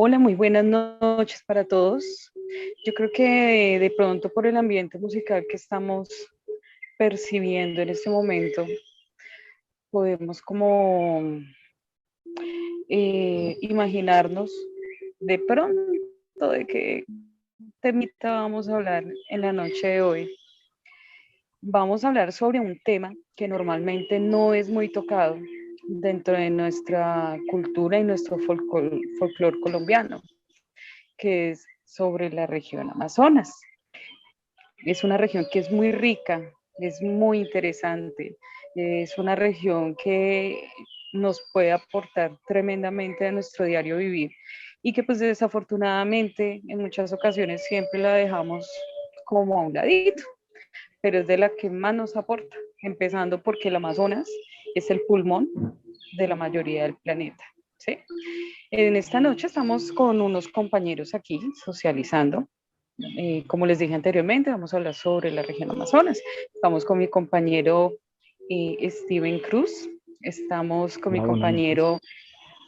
Hola, muy buenas noches para todos. Yo creo que de pronto por el ambiente musical que estamos percibiendo en este momento, podemos como imaginarnos de pronto de qué temita vamos a hablar en la noche de hoy. Vamos a hablar sobre un tema que normalmente no es muy tocado dentro de nuestra cultura y nuestro folclore colombiano, que es sobre la región Amazonas. Es una región que es muy rica, es muy interesante, es una región que nos puede aportar tremendamente a nuestro diario vivir y que pues desafortunadamente en muchas ocasiones siempre la dejamos como a un ladito, pero es de la que más nos aporta, empezando porque el Amazonas es el pulmón de la mayoría del planeta. ¿Sí? En esta noche estamos con unos compañeros aquí socializando. Como les dije anteriormente, vamos a hablar sobre la región Amazonas. Estamos con mi compañero Steven Cruz, estamos con mi Hola, buenas noches. compañero,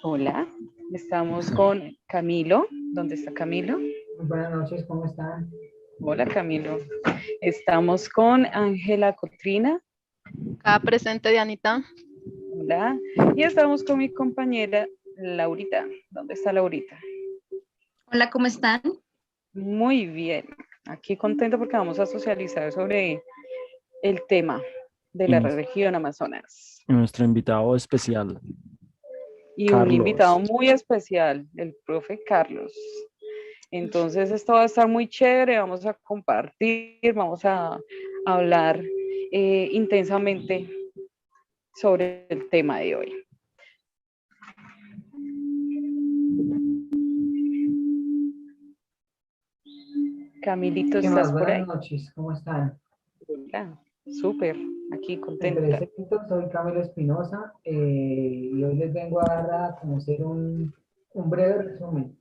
hola, estamos con Camilo. ¿Dónde está Camilo? Muy buenas noches, ¿cómo están? Hola Camilo. Estamos con Ángela Cotrina. Acá presente, Dianita. Hola. Y estamos con mi compañera Laurita. ¿Dónde está Laurita? Hola, ¿cómo están? Muy bien. Aquí contento porque vamos a socializar sobre el tema de Y, la nues- región Amazonas. y nuestro invitado especial, Y un invitado Carlos. muy especial, el profe Carlos. Entonces esto va a estar muy chévere, vamos a compartir, vamos a hablar intensamente sobre el tema de hoy. Camilito, ¿Qué ¿estás más? por Buenas ahí? noches, ¿cómo están? Hola, súper, aquí Me contenta. presento, soy Camilo Espinosa y hoy les vengo a dar a conocer un breve resumen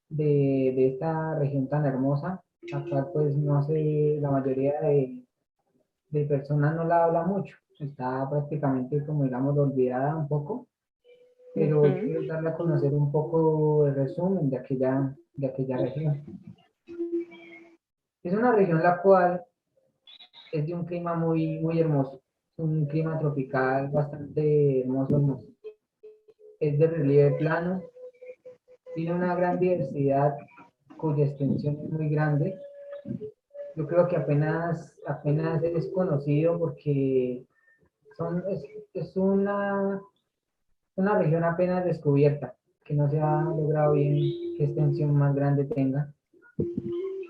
de esta región tan hermosa, la cual pues no sé, la mayoría de personas no la habla mucho, está prácticamente como digamos olvidada un poco, pero Ujú. quiero darle a conocer un poco el resumen de aquella región. Es una región la cual es de un clima muy hermoso, un clima tropical bastante hermoso. Es de relieve plano, tiene una gran diversidad cuya extensión es muy grande. Yo creo que apenas es conocido porque es una región apenas descubierta, que no se ha logrado bien qué extensión más grande tenga.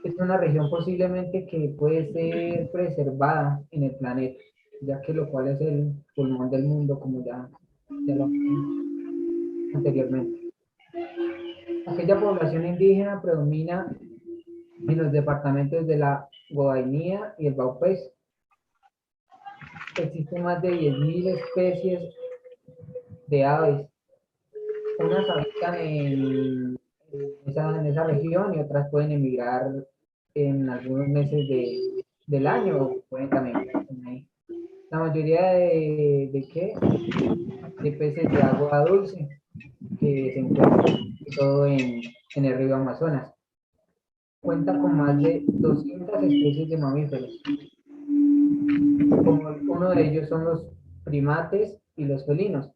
Es una región posiblemente que puede ser preservada en el planeta, ya que lo cual es el pulmón del mundo, como ya lo mencioné anteriormente. Aquella población indígena predomina en los departamentos de la Guainía y el Baupés. Existen más de 10.000 especies de aves. Unas habitan en esa región y otras pueden emigrar en algunos meses del año o pueden también quedarse ahí. La mayoría de peces de agua dulce que se encuentran sobre todo en el río Amazonas. Cuenta con más de 200 especies de mamíferos, como uno de ellos son los primates y los felinos.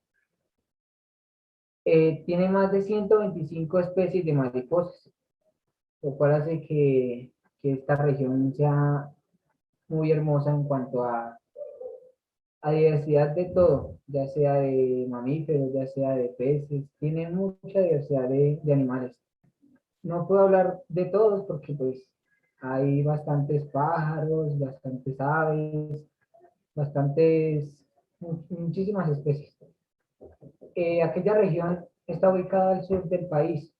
Tiene más de 125 especies de mariposas, lo cual hace que esta región sea muy hermosa en cuanto a diversidad de todo, ya sea de mamíferos, ya sea de peces, tiene mucha diversidad de animales. No puedo hablar de todos porque pues hay bastantes pájaros, bastantes aves, muchísimas especies. Aquella región está ubicada al sur del país,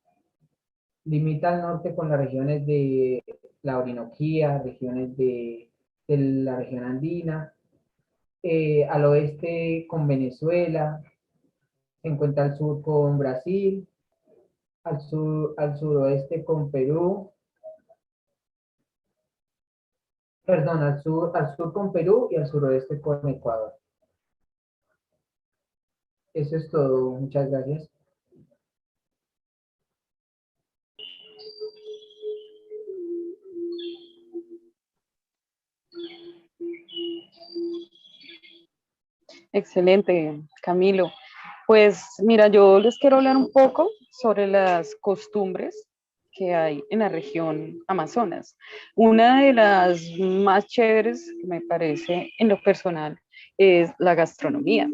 limita al norte con las regiones de la Orinoquía, regiones de la región andina, al oeste con Venezuela, se encuentra al sur con Brasil, al suroeste con Perú, perdón, al sur con Perú y al suroeste con Ecuador. Eso es todo, muchas gracias. Excelente, Camilo. Pues mira, yo les quiero hablar un poco sobre las costumbres que hay en la región Amazonas. Una de las más chéveres, que me parece en lo personal, es la gastronomía.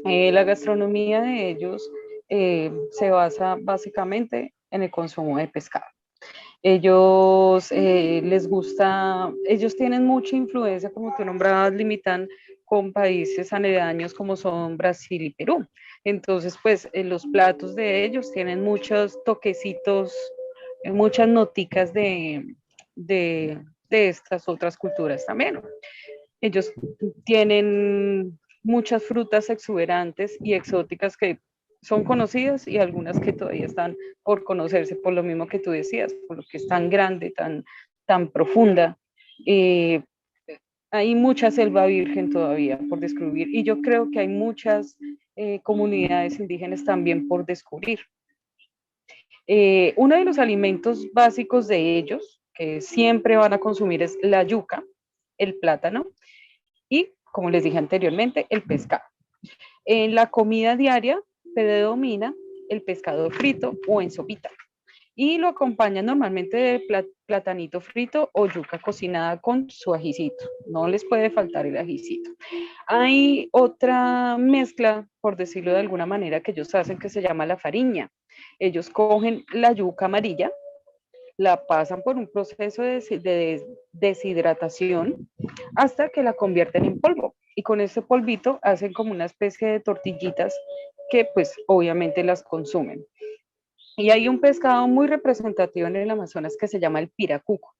La gastronomía de ellos se basa básicamente en el consumo de pescado. Ellos les gusta, ellos tienen mucha influencia, como tú nombrabas, limitan con países aledaños como son Brasil y Perú. Entonces, pues los platos de ellos tienen muchos toquecitos, muchas noticas de estas otras culturas también. Ellos tienen muchas frutas exuberantes y exóticas que son conocidas y algunas que todavía están por conocerse, por lo mismo que tú decías, por lo que es tan grande, tan profunda. Eh, Hay mucha selva virgen todavía por descubrir y yo creo que hay muchas comunidades indígenas también por descubrir. Uno de los alimentos básicos de ellos, que siempre van a consumir, es la yuca, el plátano y, como les dije anteriormente, el pescado. En la comida diaria predomina el pescado frito o en sopita y lo acompañan normalmente de platanito frito o yuca cocinada con su ajicito. No les puede faltar el ajicito. Hay otra mezcla, por decirlo de alguna manera, que ellos hacen que se llama la fariña. Ellos cogen la yuca amarilla, la pasan por un proceso de deshidratación hasta que la convierten en polvo. Y con ese polvito hacen como una especie de tortillitas que pues obviamente las consumen. Y hay un pescado muy representativo en el Amazonas que se llama el piracuco.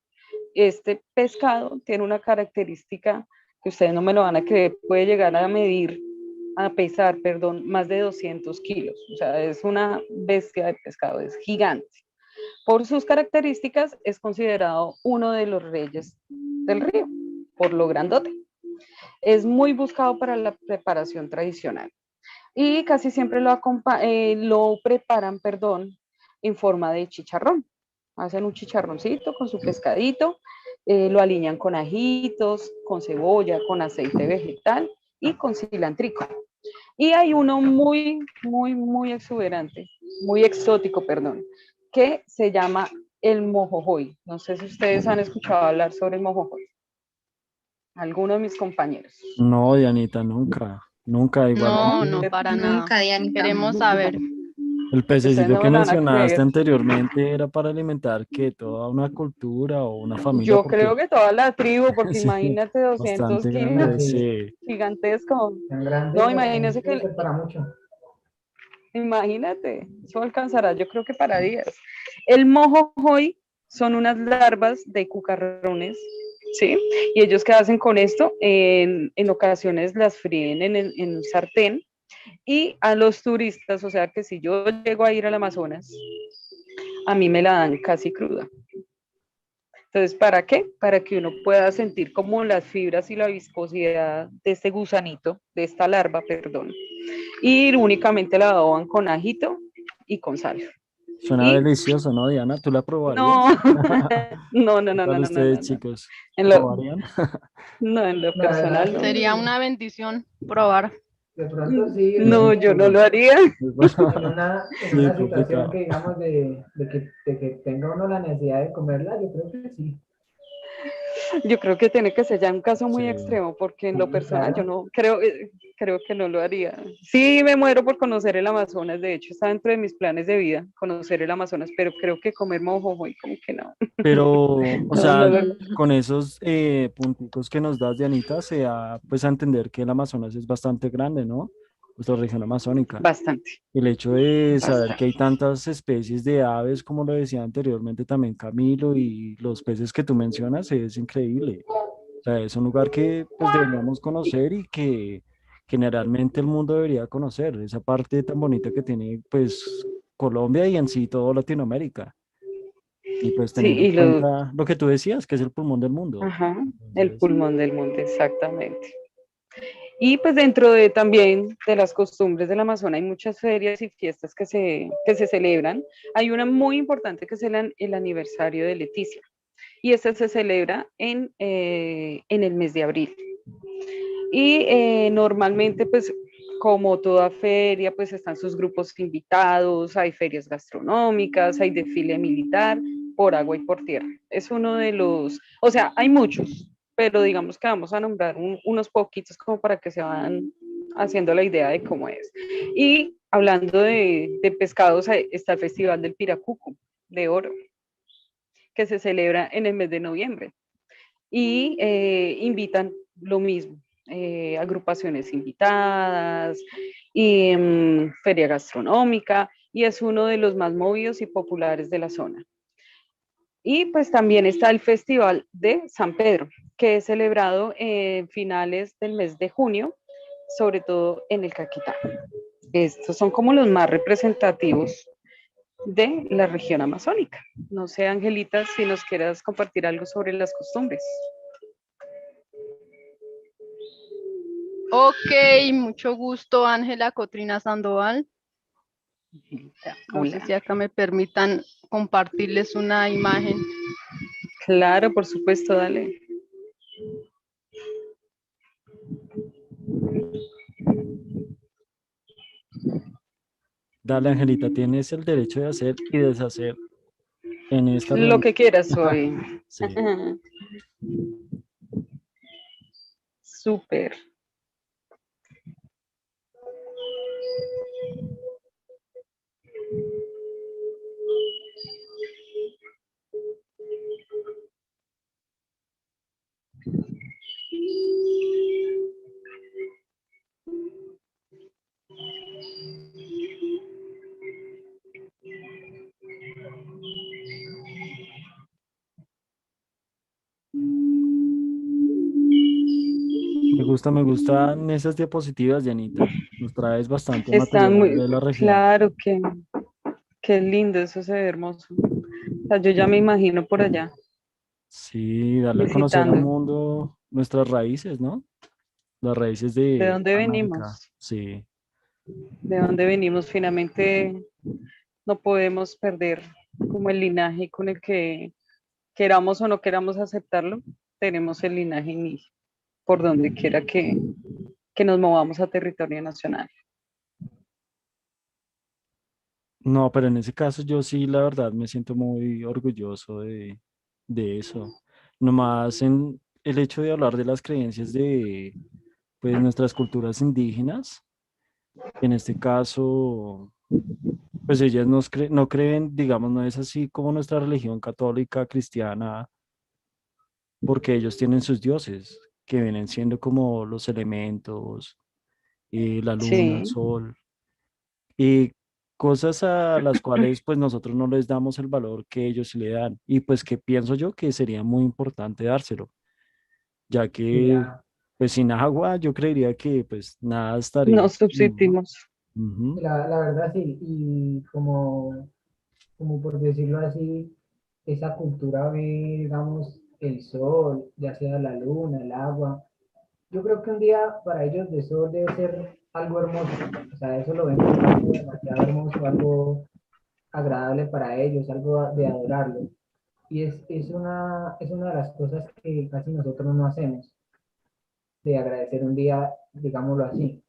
Este pescado tiene una característica que ustedes no me lo van a creer, puede llegar a pesar, perdón, más de 200 kilos. O sea, es una bestia de pescado, es gigante. Por sus características es considerado uno de los reyes del río, por lo grandote. Es muy buscado para la preparación tradicional y casi siempre lo preparan, perdón, en forma de chicharrón. Hacen un chicharroncito con su pescadito, lo alinean con ajitos, con cebolla, con aceite vegetal y con cilantrico. Y hay uno muy exuberante, muy exótico, perdón, que se llama el mojojoy. No sé si ustedes han escuchado hablar sobre el mojojoy. Alguno de mis compañeros. No, Dianita, nunca, nunca igual. No, no, para nada. Nunca, Dianita. Queremos saber. El Ustedes pececito no que me lo van a mencionaste creer. anteriormente era para alimentar que toda una cultura o una familia, Yo porque creo que toda la tribu, porque sí, imagínate 200 bastante kilos, grande, Sí, sí. gigantesco. tan grande, No, bastante, imagínese que, para mucho. imagínate, eso alcanzará, yo creo que para días. El mojojoy son unas larvas de cucarrones, ¿sí? Y ellos qué hacen con esto, en ocasiones las fríen en un sartén y a los turistas, o sea que si yo llego a ir al Amazonas, a mí me la dan casi cruda. Entonces, ¿para qué? Para que uno pueda sentir como las fibras y la viscosidad de este gusanito, de esta larva, perdón. Y únicamente la adoban con ajito y con sal. Suena Y delicioso, ¿no, Diana? ¿Tú la no, probarías? ¿Qué tal ustedes, no. chicos? En lo, ¿Probarían? no, en lo La verdad, personal, no. Sería sí, una bendición probar. de pronto sí, de No, yo no pronto lo haría. en Sí, una situación que complicado. digamos de que tenga uno la necesidad de comerla, yo creo que sí. Yo creo que tiene que ser ya un caso Sí. muy extremo, porque en lo Sí, personal yo claro. no creo que no lo haría. Sí, me muero por conocer el Amazonas, de hecho está dentro de mis planes de vida, conocer el Amazonas, pero creo que comer mojojoy como que no. Pero, o No, sea, no, con esos punticos que nos das, Dianita, se da pues a entender que el Amazonas es bastante grande, ¿no? Nuestra región amazónica. bastante, El hecho de saber que hay bastante. tantas especies de aves, como lo decía anteriormente también Camilo, y los peces que tú mencionas, es increíble. O sea, es un lugar que pues deberíamos conocer y que generalmente el mundo debería conocer, esa parte tan bonita que tiene pues Colombia y en sí todo Latinoamérica. Y pues Sí, teniendo en cuenta lo que tú decías, que es el pulmón del mundo. ajá, el Entonces, pulmón del mundo, exactamente. Y pues dentro de también de las costumbres del Amazonas hay muchas ferias y fiestas que se celebran. Hay una muy importante que es el aniversario de Leticia y este se celebra en el mes de abril. Y normalmente pues como toda feria pues están sus grupos invitados, hay ferias gastronómicas, hay desfile militar por agua y por tierra. Es uno de los, o sea, hay muchos, pero digamos que vamos a nombrar unos poquitos como para que se van haciendo la idea de cómo es. Y hablando de pescados, está el Festival del Piracuco de Oro, que se celebra en el mes de noviembre. Y invitan lo mismo, agrupaciones invitadas, y feria gastronómica, y es uno de los más movidos y populares de la zona. Y pues también está el Festival de San Pedro, que es celebrado en finales del mes de junio, sobre todo en el Caquetá. Estos son como los más representativos de la región amazónica. No sé, Angelita, si nos quieras compartir algo sobre las costumbres. Ok, mucho gusto, Ángela Cotrina Sandoval. No sé Hola. si acá me permitan compartirles una imagen. Claro, por supuesto, dale. Dale, Angelita, tienes el derecho de hacer y deshacer en esta Lo reunión. que quieras hoy. Sí. Súper. Me gustan esas diapositivas, Janita. Nos traes bastante Están material muy, de la región. claro que, qué lindo, eso se ve hermoso. O sea, yo ya me imagino por allá, Sí, darle a conocer al visitando. mundo nuestras raíces, ¿no? Las raíces ¿De de dónde América. venimos? Sí. ¿De dónde venimos? Finalmente no podemos perder como el linaje con el que queramos o no queramos aceptarlo, tenemos el linaje inicio, por donde quiera que nos movamos a territorio nacional. No, pero en ese caso yo sí, la verdad, me siento muy orgulloso de eso. Nomás en el hecho de hablar de las creencias de, pues, nuestras culturas indígenas, en este caso, pues ellas no creen, digamos, no es así como nuestra religión católica, cristiana, porque ellos tienen sus dioses, que vienen siendo como los elementos, la luna, el Sí, sol. Y cosas a las cuales pues nosotros no les damos el valor que ellos sí le dan. Y pues que pienso yo que sería muy importante dárselo, ya Sí, que pues sin agua yo creería que pues nada estaría. nos subsistimos. Ujú. la verdad sí, y como por decirlo así, esa cultura ve, digamos, el sol, ya sea la luna, el agua. Yo creo que un día para ellos de sol debe ser algo hermoso. O sea, eso lo ven como algo demasiado hermoso, algo agradable para ellos, algo de adorarlo. Y es una de las cosas que casi nosotros no hacemos, de agradecer un día, digámoslo así,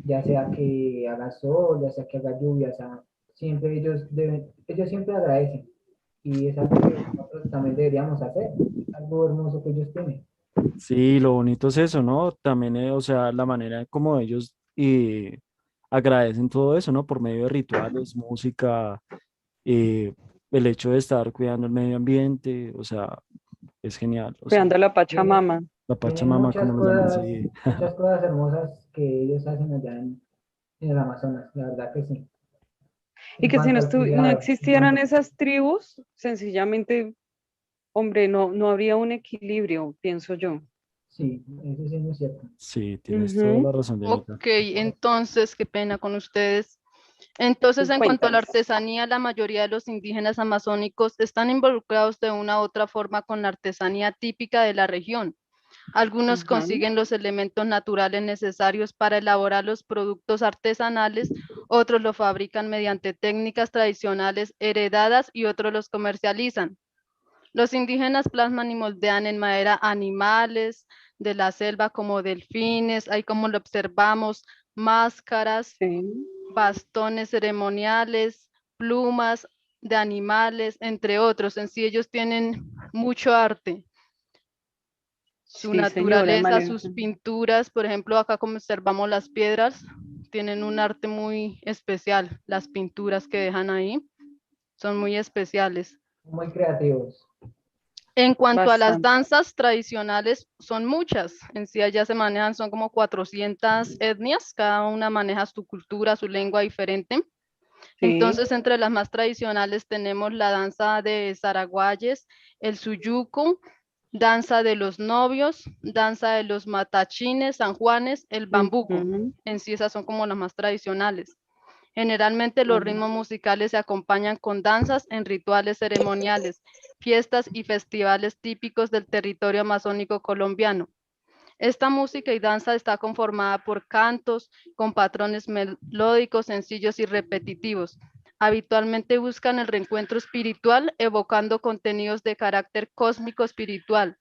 ya sea que haga sol, ya sea que haga lluvia, o sea, siempre ellos siempre agradecen y es algo que nosotros también deberíamos hacer, algo hermoso que ellos tienen. Sí, lo bonito es eso, ¿no? También, o sea, la manera como ellos agradecen todo eso, ¿no? Por medio de rituales, música, eh, el hecho de estar cuidando el medio ambiente, o sea, es genial. O sea, Cuidando la Tienen, Pachamama. la tienen Pachamama, como lo llaman, sí. muchas cosas hermosas que ellos hacen allá en el Amazonas, la verdad que sí. Y En que si no, cuanto al no cuidado, existieran esas tribus, sencillamente, hombre, no habría un equilibrio, pienso yo. sí, eso sí es muy cierto. Sí, tienes toda la Ujú. razón, Dianita. Ok, entonces, qué pena con ustedes. Entonces, en cuanto a la Cuéntanos. artesanía, la mayoría de los indígenas amazónicos están involucrados de una u otra forma con la artesanía típica de la región. Algunos Ajá. consiguen los elementos naturales necesarios para elaborar los productos artesanales, otros lo fabrican mediante técnicas tradicionales heredadas y otros los comercializan. Los indígenas plasman y moldean en madera animales de la selva como delfines, ahí como lo observamos, máscaras, Sí, bastones ceremoniales, plumas de animales, entre otros. En sí ellos tienen mucho arte. Su sí, señora, naturaleza, sus manejan. pinturas, por ejemplo, acá como observamos las piedras, tienen un arte muy especial. Las pinturas que dejan ahí son muy especiales. Muy creativos. En cuanto a las Bastante. danzas tradicionales, son muchas. En sí allá se manejan, son como 400 etnias, cada una maneja su cultura, su lengua diferente. Sí. Entonces, entre las más tradicionales tenemos la danza de Zaraguayes, el Suyuco, danza de los novios, danza de los matachines, sanjuanes, el bambuco. Ujú. En sí esas son como las más tradicionales. Generalmente los ritmos musicales se acompañan con danzas en rituales ceremoniales, fiestas y festivales típicos del territorio amazónico colombiano. Esta música y danza está conformada por cantos con patrones melódicos, sencillos y repetitivos. Habitualmente buscan el reencuentro espiritual, evocando contenidos de carácter cósmico espiritual.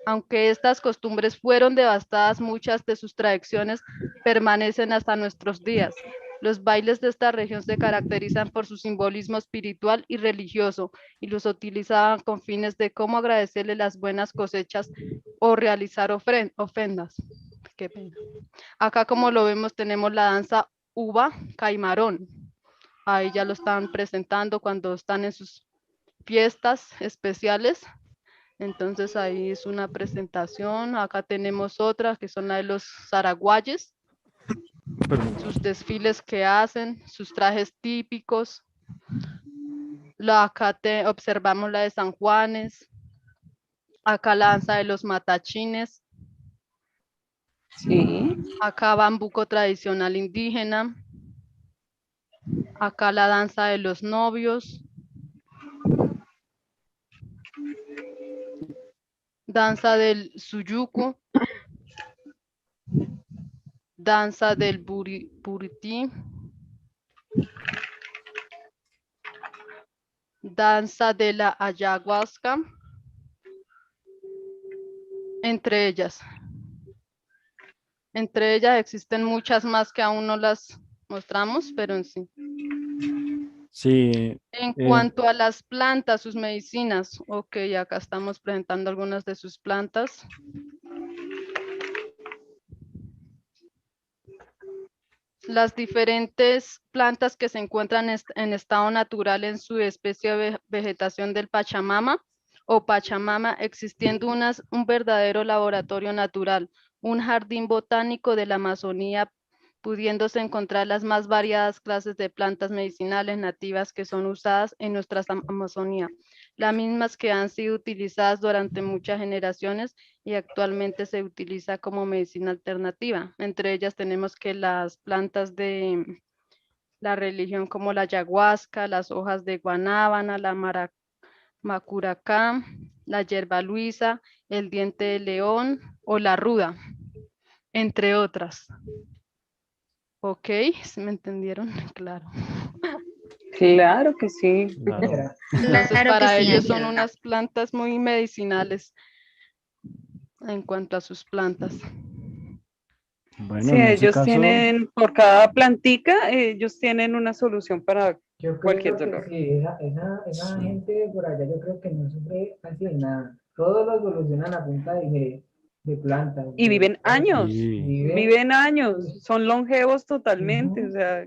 Aunque estas costumbres fueron devastadas, muchas de sus tradiciones permanecen hasta nuestros días. Los bailes de esta región se caracterizan por su simbolismo espiritual y religioso y los utilizaban con fines de cómo agradecerle las buenas cosechas o realizar ofrendas. Qué pena. Acá como lo vemos tenemos la danza uva caimarón. Ahí ya lo están presentando cuando están en sus fiestas especiales. Entonces ahí es una presentación. Acá tenemos otra que son la de los zaraguayes, sus desfiles que hacen, sus trajes típicos. Acá observamos la de San Juanes. Acá la danza de los matachines. Sí. Acá bambuco tradicional indígena. Acá la danza de los novios. Danza del suyuco. Danza del burití. Danza de la ayahuasca. Entre ellas. Entre ellas existen muchas más que aún no las mostramos, pero en sí. Sí, En cuanto a las plantas, sus medicinas, ok, acá estamos presentando algunas de sus plantas. Las diferentes plantas que se encuentran en estado natural en su especie de vegetación del Pachamama o Pachamama, existiendo un verdadero laboratorio natural, un jardín botánico de la Amazonía, pudiéndose encontrar las más variadas clases de plantas medicinales nativas que son usadas en nuestra Amazonía, las mismas que han sido utilizadas durante muchas generaciones y actualmente se utiliza como medicina alternativa. Entre ellas tenemos que las plantas de la religión como la ayahuasca, las hojas de guanábana, la macuracá, la yerba luisa, el diente de león o la ruda, entre otras. Ok, ¿sí me entendieron? Claro. Claro que sí. claro. Entonces, Claro que para sí, ellos son Ángela. unas plantas muy medicinales en cuanto a sus plantas. Bueno, Sí, en ese ellos caso, tienen, por cada plantica, ellos tienen una solución para Yo cualquier creo que dolor. sí, esa sí. gente por allá yo creo que no sufre casi de nada. Todos lo solucionan a punta de plantas, Y de viven cosas. años, Sí, Viven, viven años, pues, son longevos totalmente, o ujú. sea,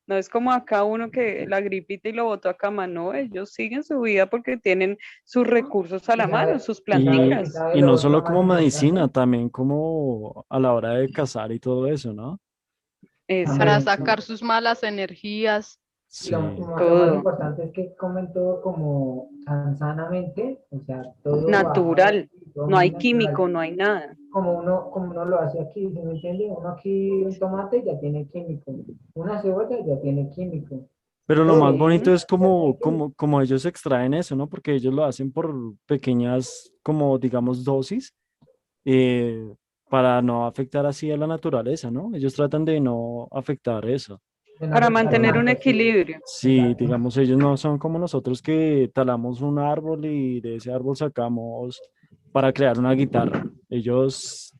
no es como acá uno que la gripita y lo botó a cama, no, ellos siguen su vida porque tienen sus recursos a Y la mano, sabe, sus y planticas. sabe y lo no otro solo más como medicina, importante, también como a la hora de cazar y todo eso, ¿no? Para también, Exacto, sacar sus malas energías. y Sí, lo más todo importante es que comen todo como tan sanamente, o sea, todo bajado, natural, todo no muy hay natural. químico, no hay nada. Como uno lo hace aquí, ¿sí me entiende? Uno aquí un tomate ya tiene químico, una cebolla ya tiene químico. pero lo más Todo bonito Sí, es ya tiene como ellos extraen eso, ¿no? Porque ellos lo hacen por pequeñas, como digamos, dosis eh, para no afectar así a la naturaleza, ¿no? Ellos tratan de no afectar eso. De no Para afectar mantener un tanto, sí. equilibrio. Sí, Exacto. digamos, ellos no son como nosotros que talamos un árbol y de ese árbol sacamos para crear una guitarra. Ellos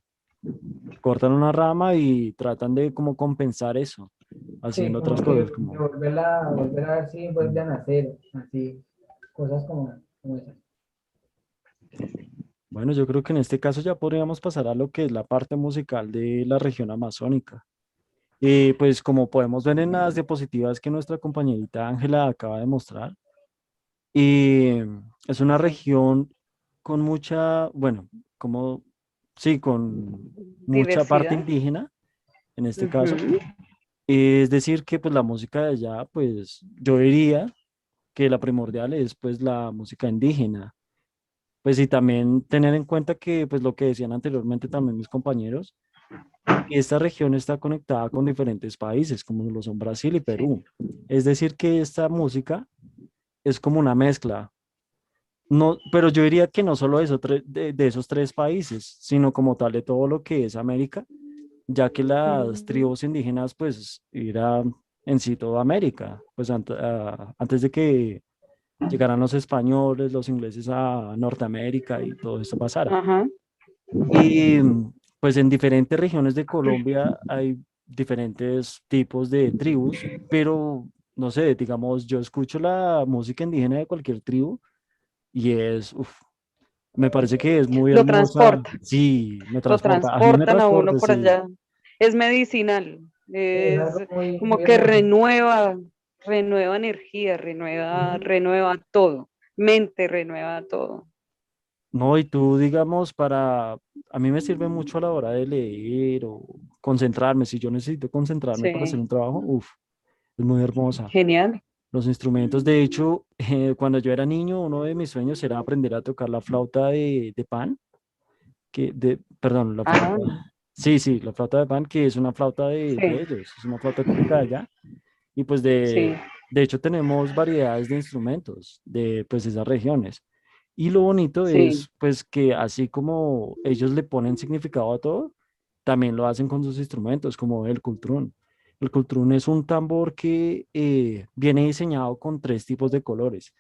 cortan una rama y tratan de como compensar eso, Sí, haciendo otras como cosas que como... de volver a ver si vuelve a nacer, así, cosas como esas. Bueno, yo creo que en este caso ya podríamos pasar a lo que es la parte musical de la región amazónica. Pues como podemos ver en las diapositivas que nuestra compañerita Ángela acaba de mostrar, eh, es una Sí. región con mucha, bueno, como, sí, con mucha parte Diversidad. indígena en este caso. Ujú. Es decir, que pues la música de allá, pues yo diría que la primordial es pues la música indígena. Pues y también tener en cuenta que pues lo que decían anteriormente también mis compañeros, esta región está conectada con diferentes países, como lo son Brasil y Sí. Perú. Es decir, que esta música es como una mezcla. No, pero yo diría que no solo de esos tres países, sino como tal de todo lo que es América, ya que las Mm. tribus indígenas pues eran en sí toda América, pues antes de que llegaran los españoles, los ingleses a Norteamérica y todo esto pasara. Ajá. Y pues en diferentes regiones de Colombia hay diferentes tipos de tribus, pero no sé, digamos, yo escucho la música indígena de cualquier tribu y es, uf, me parece que es muy Lo hermosa. transporta, Sí, me lo transporta. A mí me transportan a uno transporta, por sí. allá. Es medicinal, Es es algo muy, como muy que hermoso. renueva energía, Ujú. renueva todo, mente renueva todo. No, y tú, digamos, a mí me sirve mucho a la hora de leer o concentrarme. Si yo necesito concentrarme para hacer un Sí, trabajo, uf, es muy hermosa. genial. Los instrumentos, de hecho, cuando yo era niño, uno de mis sueños era aprender a tocar la flauta de pan, perdón, la Ah, flauta, sí, sí, la flauta de pan, que es una flauta de sí, ellos, es una flauta típica de allá, y pues sí. de hecho tenemos variedades de instrumentos de pues esas regiones. Y lo bonito Sí. es pues que así como ellos le ponen significado a todo, también lo hacen con sus instrumentos, como el cultrún. El cultrún es un tambor que viene diseñado con tres tipos de colores.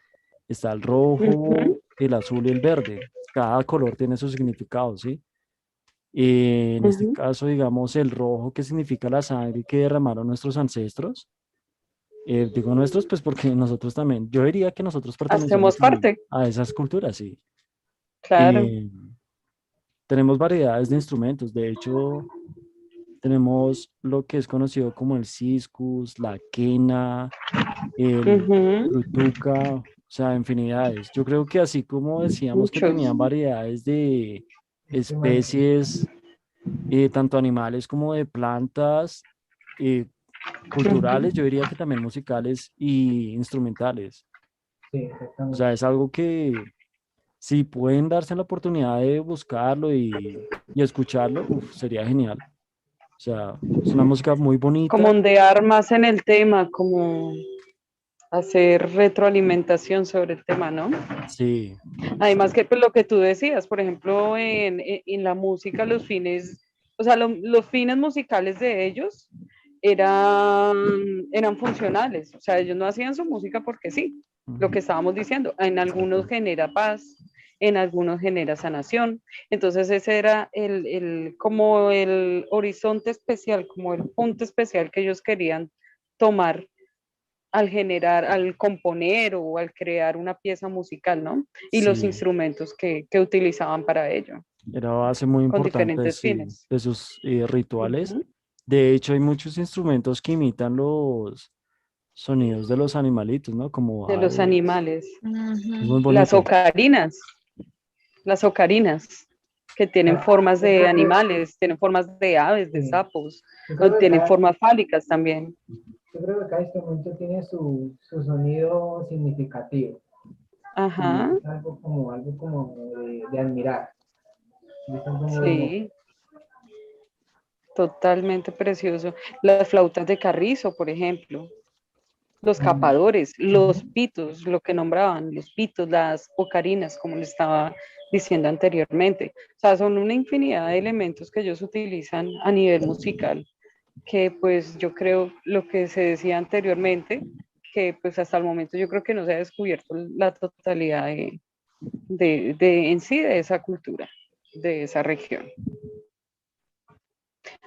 Está el rojo, Ujú, el azul y el verde. Cada color tiene su significado, ¿sí? En este ujú. caso, digamos, el rojo que significa la sangre que derramaron nuestros ancestros. Digo nuestros, pues porque nosotros también, yo diría que nosotros pertenecemos Hacemos parte, a esas culturas, sí. claro. Eh, tenemos variedades de instrumentos. De hecho, tenemos lo que es conocido como el ciscus, la quena, el Ujú. frutuca, o sea, infinidades. Yo creo que así como decíamos que Muchos. tenían variedades de Instrumentos. especies, tanto animales como de plantas, eh, culturales, yo Ujú. diría que también musicales y instrumentales. Sí, O sea, exactamente. es algo que si pueden darse la oportunidad de buscarlo y escucharlo, uf, sería genial. O sea, es una música muy Como bonita. ondear más en el tema, como hacer retroalimentación sobre el tema, ¿no? Sí. Además que pues, lo que tú decías, por ejemplo, en la música, los fines, o sea, los fines musicales de ellos eran funcionales, o sea, ellos no hacían su música porque sí, lo Ujú. que estábamos diciendo, en algunos Exacto. genera paz, en algunos genera sanación, entonces ese era como el horizonte especial, como el punto especial que ellos querían tomar al generar, al componer o al crear una pieza musical, ¿no? Y los Sí, instrumentos que utilizaban para ello, era base muy con importante, diferentes sí, fines. de sus rituales. Ujú. De hecho, hay muchos instrumentos que imitan los sonidos de los animalitos, ¿no? Como De los aves. animales. Es muy Ujú. Las bonito. ocarinas, las ocarinas, que tienen Ah, formas yo de creo que, animales, tienen formas de aves, de sí, sapos, yo o creo que tienen cada, formas fálicas también. yo creo que cada instrumento tiene su sonido significativo y Ajá, es algo como de admirar. Es algo muy hermoso. sí, totalmente precioso. Las flautas de carrizo, por ejemplo. los Ah, capadores, los ujú. pitos, lo que nombraban, los pitos, las ocarinas, como le estaba diciendo anteriormente. O sea, son una infinidad de elementos que ellos utilizan a nivel musical, que pues yo creo lo que se decía anteriormente, que pues hasta el momento yo creo que no se ha descubierto la totalidad de en sí de esa cultura, de esa región.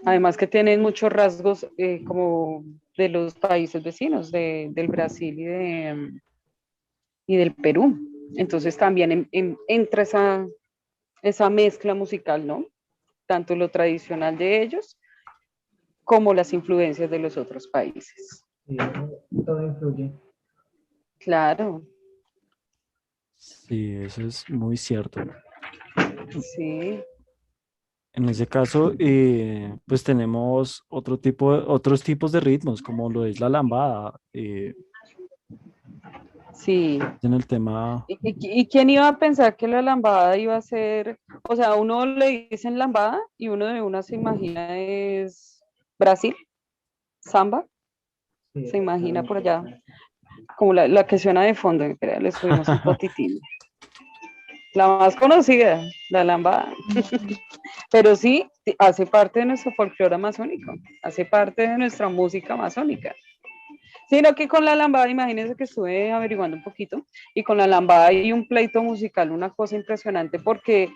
Además que tienen muchos rasgos como de los países vecinos, del Brasil y del Perú. Entonces también entra esa mezcla musical, ¿no? Tanto lo tradicional de ellos como las influencias de los otros países. Sí, eso todo influye. Claro, Sí, eso es muy cierto. sí, En ese caso, pues tenemos otros tipos de ritmos, como lo es la lambada. sí. En el tema, ¿Y quién iba a pensar que la lambada iba a ser, o sea, uno le dicen lambada y uno de una se imagina es Brasil, samba, Sí, se imagina por exactamente. allá, como la que suena de fondo, espera, le subimos un potitín. La más conocida, la lambada. Pero sí, hace parte de nuestro folclore amazónico, hace parte de nuestra música amazónica. Sino que con la lambada, imagínense que estuve averiguando un poquito, y con la lambada hay un pleito musical, una cosa impresionante, porque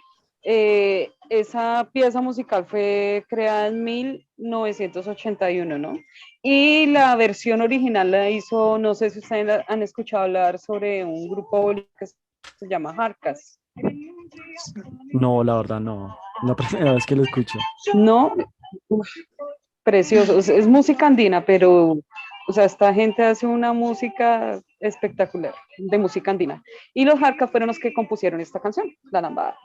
esa pieza musical fue creada en 1981, ¿no? Y la versión original la hizo, no sé si ustedes han escuchado hablar sobre un grupo que se llama Jarcas. no, la verdad no. La primera vez que lo escucho. No, uf, precioso, es música andina, pero, o sea, esta gente hace una música espectacular, de música andina. Y los Jarcas fueron los que compusieron esta canción, La Lambada.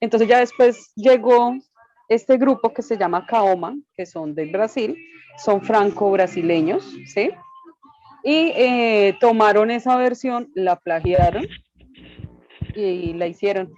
Entonces ya después llegó este grupo que se llama Kaoma, que son del Brasil, son franco-brasileños, ¿sí? Y tomaron esa versión, la plagiaron y la hicieron.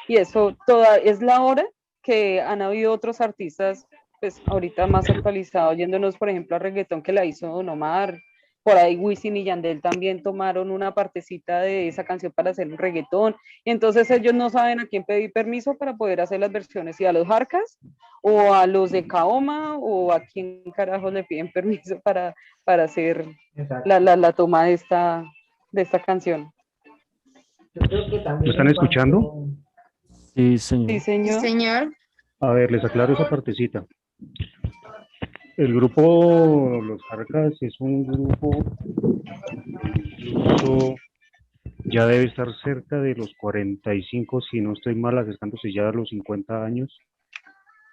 Y eso toda es la hora que han habido otros artistas, pues ahorita más actualizados, yéndonos por ejemplo a reggaetón que la hizo Don Omar, por ahí Wisin y Yandel también tomaron una partecita de esa canción para hacer un reggaetón, y entonces ellos no saben a quién pedir permiso para poder hacer las versiones, si a los Jarcas o a los de Kaoma o a quién carajo le piden permiso para hacer Exacto. la toma de esta canción. Yo creo que ¿Lo también están en escuchando? cuanto, Sí, Sí, señor. Sí, señor. señor. A ver, les aclaro esa partecita. El grupo Los Jarcas es un grupo que incluso ya debe estar cerca de los 45, si no estoy mal, acercándose ya a los 50 años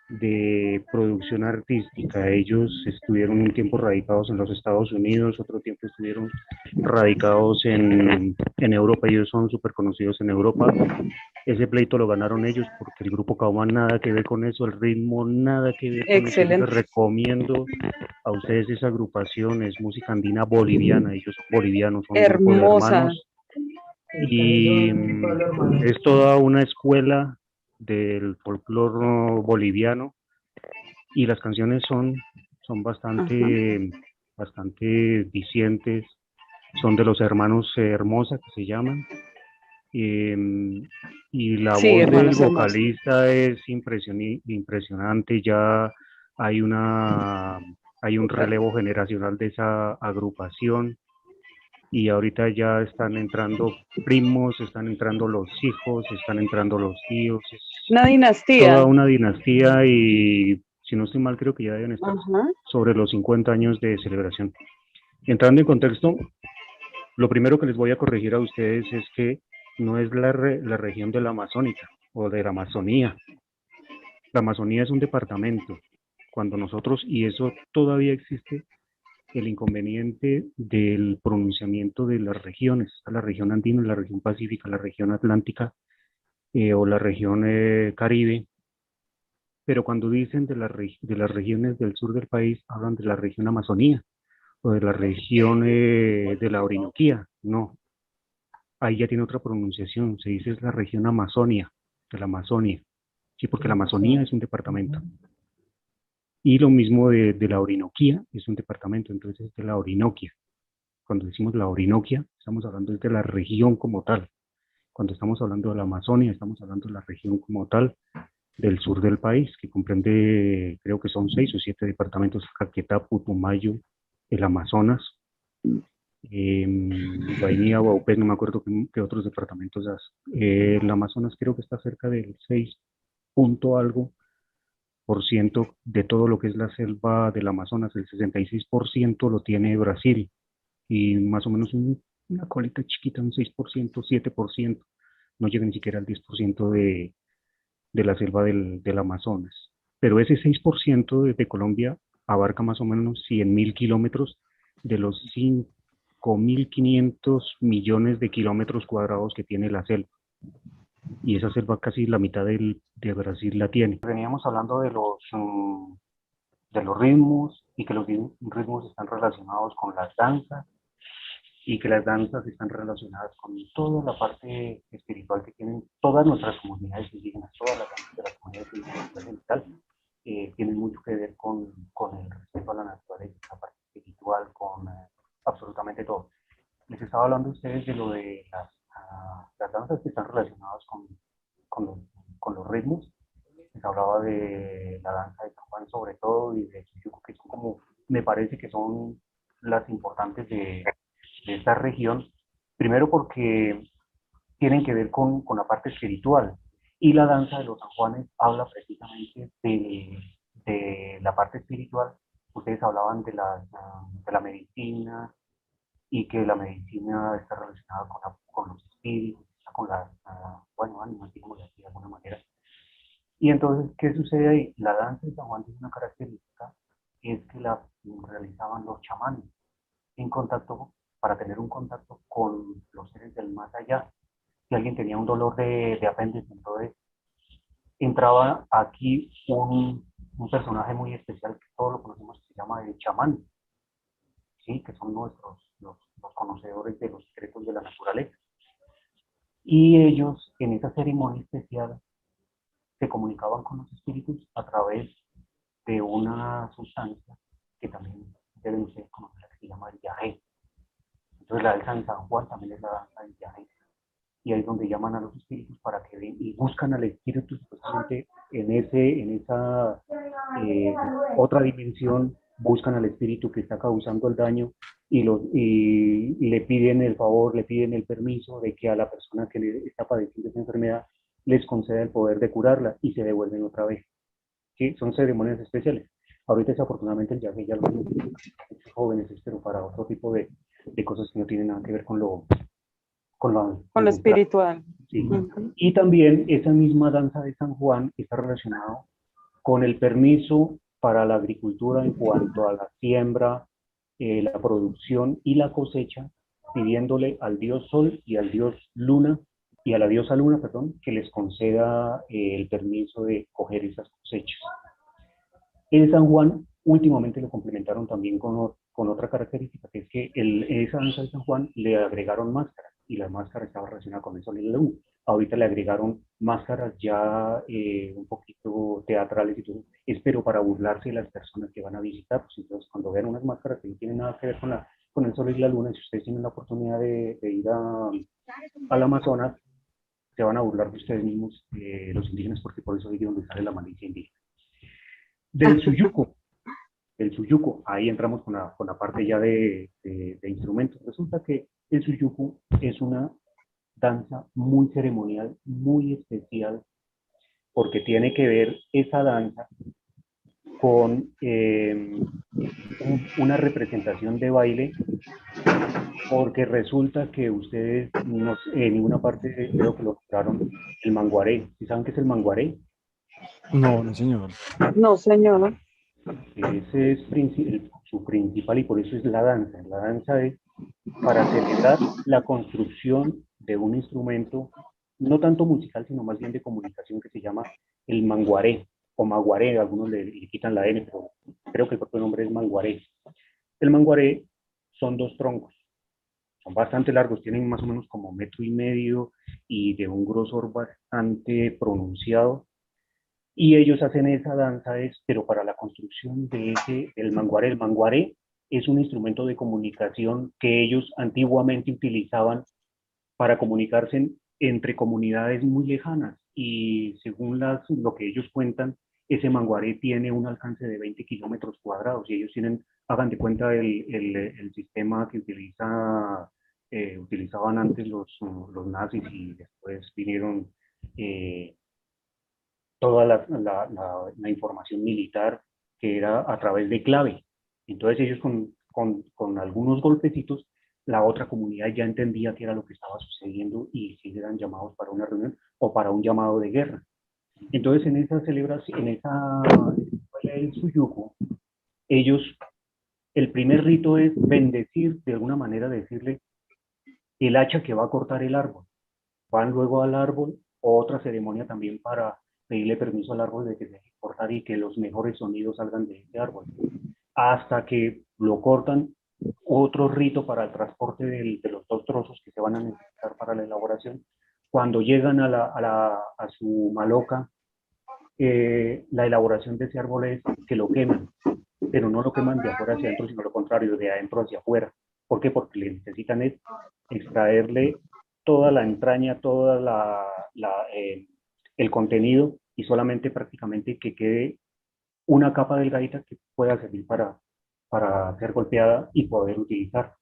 de producción artística. Ellos estuvieron un tiempo radicados en los Estados Unidos, otro tiempo estuvieron radicados en Europa. Ellos son súper conocidos en Europa. Ese pleito lo ganaron ellos porque el grupo Kaoma nada que ver con eso, el ritmo nada que ver con eso. Yo les Excelente. recomiendo a ustedes esa agrupación, es música andina boliviana, ellos son bolivianos, son un grupo de Hermosa. hermanos también y son un pueblo hermano. es toda una escuela del folclore boliviano y las canciones son Ajá. bastante dicientes, son de los hermanos Hermosa que se llaman. Y la Sí, voz del hermanos hermosos. vocalista es impresionante, ya hay hay un relevo generacional de esa agrupación y ahorita ya están entrando primos, están entrando los hijos, están entrando los tíos, es Una toda dinastía. una dinastía y si no estoy mal creo que ya deben estar Ajá. sobre los 50 años de celebración. Entrando en contexto, lo primero que les voy a corregir a ustedes es que no es la región de la Amazónica o de la Amazonía. La Amazonía es un departamento. Cuando nosotros, y eso todavía existe, el inconveniente del pronunciamiento de las regiones, la región andina, la región pacífica, la región atlántica o la región caribe, pero cuando dicen de las regiones del sur del país, hablan de la región Amazonía o de la región de la Orinoquía. No, ahí ya tiene otra pronunciación, se dice es la región Amazonia, de la Amazonia, sí, porque la Amazonía es un departamento. Y lo mismo de la Orinoquía, es un departamento, entonces es de la Orinoquia, cuando decimos la Orinoquia, estamos hablando de la región como tal. Cuando estamos hablando de la Amazonia, estamos hablando de la región como tal del sur del país, que comprende, creo que son 6 o 7 departamentos: Caquetá, Putumayo, el Amazonas, Guainía, Guaupés, no me acuerdo qué otros departamentos hace. El Amazonas creo que está cerca del 6 punto algo por ciento de todo lo que es la selva del Amazonas. El 66% lo tiene Brasil, y más o menos una colita chiquita, un 6%, 7%, no llega ni siquiera al 10% de la selva del Amazonas. Pero ese 6% de Colombia abarca más o menos 100.000 kilómetros de los 5.500 millones de kilómetros cuadrados que tiene la selva. Y esa selva casi la mitad de Brasil la tiene. Veníamos hablando de los ritmos, y que los ritmos están relacionados con las danzas, y que las danzas están relacionadas con toda la parte espiritual que tienen todas nuestras comunidades indígenas. Todas las danzas de las comunidades indígenas en tal, tienen mucho que ver con el respeto a la naturaleza, la parte espiritual, con absolutamente todo. Les estaba hablando a ustedes de lo de las danzas que están relacionadas con los ritmos. Les hablaba de la danza de San Juan sobre todo, y de Suyuco, que son como, me parece que son las importantes de esta región, primero porque tienen que ver con la parte espiritual, y la danza de los San Juanes habla precisamente de la parte espiritual. Ustedes hablaban de la medicina, y que la medicina está relacionada con los espíritus, con las, bueno, ánimas, digamos así de alguna manera. Y entonces, ¿qué sucede ahí? La danza de San Juan tiene una característica, es que la realizaban los chamanes en contacto, para tener un contacto con los seres del más allá. Si alguien tenía un dolor de apéndice, entonces entraba aquí un personaje muy especial que todos lo conocemos, que se llama el chamán, ¿sí? Que son los conocedores de los secretos de la naturaleza. Y ellos, en esa ceremonia especial, se comunicaban con los espíritus a través de una sustancia que también deben ustedes conocer, que se llama el yagé. Entonces la danza de San Juan también es la danza del yagé. Y ahí es donde llaman a los espíritus para que ven, y buscan al espíritu supuestamente en esa otra dimensión. Buscan al espíritu que está causando el daño, y le piden el favor, le piden el permiso de que a la persona que está padeciendo esa enfermedad les conceda el poder de curarla, y se devuelven otra vez. ¿Sí? Son ceremonias especiales. Ahorita desafortunadamente el yagé ya lo ven muchos jóvenes, pero para otro tipo de cosas que no tienen nada que ver con lo espiritual. Sí. Y también esa misma danza de San Juan está relacionada con el permiso para la agricultura en cuanto a la siembra, la producción y la cosecha, pidiéndole al dios Sol y al dios Luna, y a la diosa Luna, perdón, que les conceda el permiso de coger esas cosechas. En San Juan últimamente lo complementaron también con otra característica, que es que esa danza de San Juan le agregaron máscaras, y la máscara estaba relacionada con el Sol y la Luna. Ahorita le agregaron máscaras ya un poquito teatrales y todo, pero para burlarse de las personas que van a visitar. Pues entonces, cuando vean unas máscaras que no tienen nada que ver con el Sol y la Luna, si ustedes tienen la oportunidad de ir al Amazonas, se van a burlar de ustedes mismos, los indígenas, porque por eso es donde sale la malicia indígena. Del Suyuco, ahí entramos con la parte ya de instrumentos. Resulta que el Suyuco es una danza muy ceremonial, muy especial, porque tiene que ver esa danza con una representación de baile, porque resulta que ustedes en ninguna parte creo que lo mostraron, el manguaré. ¿Sí saben qué es el manguaré? No, no, señor. No, señor. Ese es su principal, y por eso es la danza. La danza es para celebrar la construcción de un instrumento, no tanto musical, sino más bien de comunicación, que se llama el manguaré, o maguaré. Algunos le quitan la N, pero creo que el propio nombre es manguaré. El manguaré son 2 troncos, son bastante largos, tienen más o menos como 1,5 metros y de un grosor bastante pronunciado. Y ellos hacen esa danza, pero para la construcción del manguaré. El manguaré es un instrumento de comunicación que ellos antiguamente utilizaban para comunicarse entre comunidades muy lejanas, y según lo que ellos cuentan, ese manguaré tiene un alcance de 20 kilómetros cuadrados, y ellos tienen, hagan de cuenta, el sistema que utilizaban antes los nazis, y después vinieron toda la información militar, que era a través de clave. Entonces ellos con algunos golpecitos, la otra comunidad ya entendía qué era lo que estaba sucediendo, y si eran llamados para una reunión o para un llamado de guerra. Entonces en esa celebración, en esa escuela del Suyuco, ellos, el primer rito es bendecir, de alguna manera decirle el hacha que va a cortar el árbol. Van luego al árbol, otra ceremonia también para pedirle permiso al árbol de que se deje cortar y que los mejores sonidos salgan de ese árbol. Hasta que lo cortan, otro rito para el transporte de los dos trozos que se van a necesitar para la elaboración. Cuando llegan a su maloca, la elaboración de ese árbol es que lo queman, pero no lo queman de afuera hacia adentro, sino lo contrario, de adentro hacia afuera. ¿Por qué? Porque le necesitan extraerle toda la entraña, el contenido, y solamente prácticamente que quede una capa delgadita que pueda servir para ser golpeada y poder utilizar.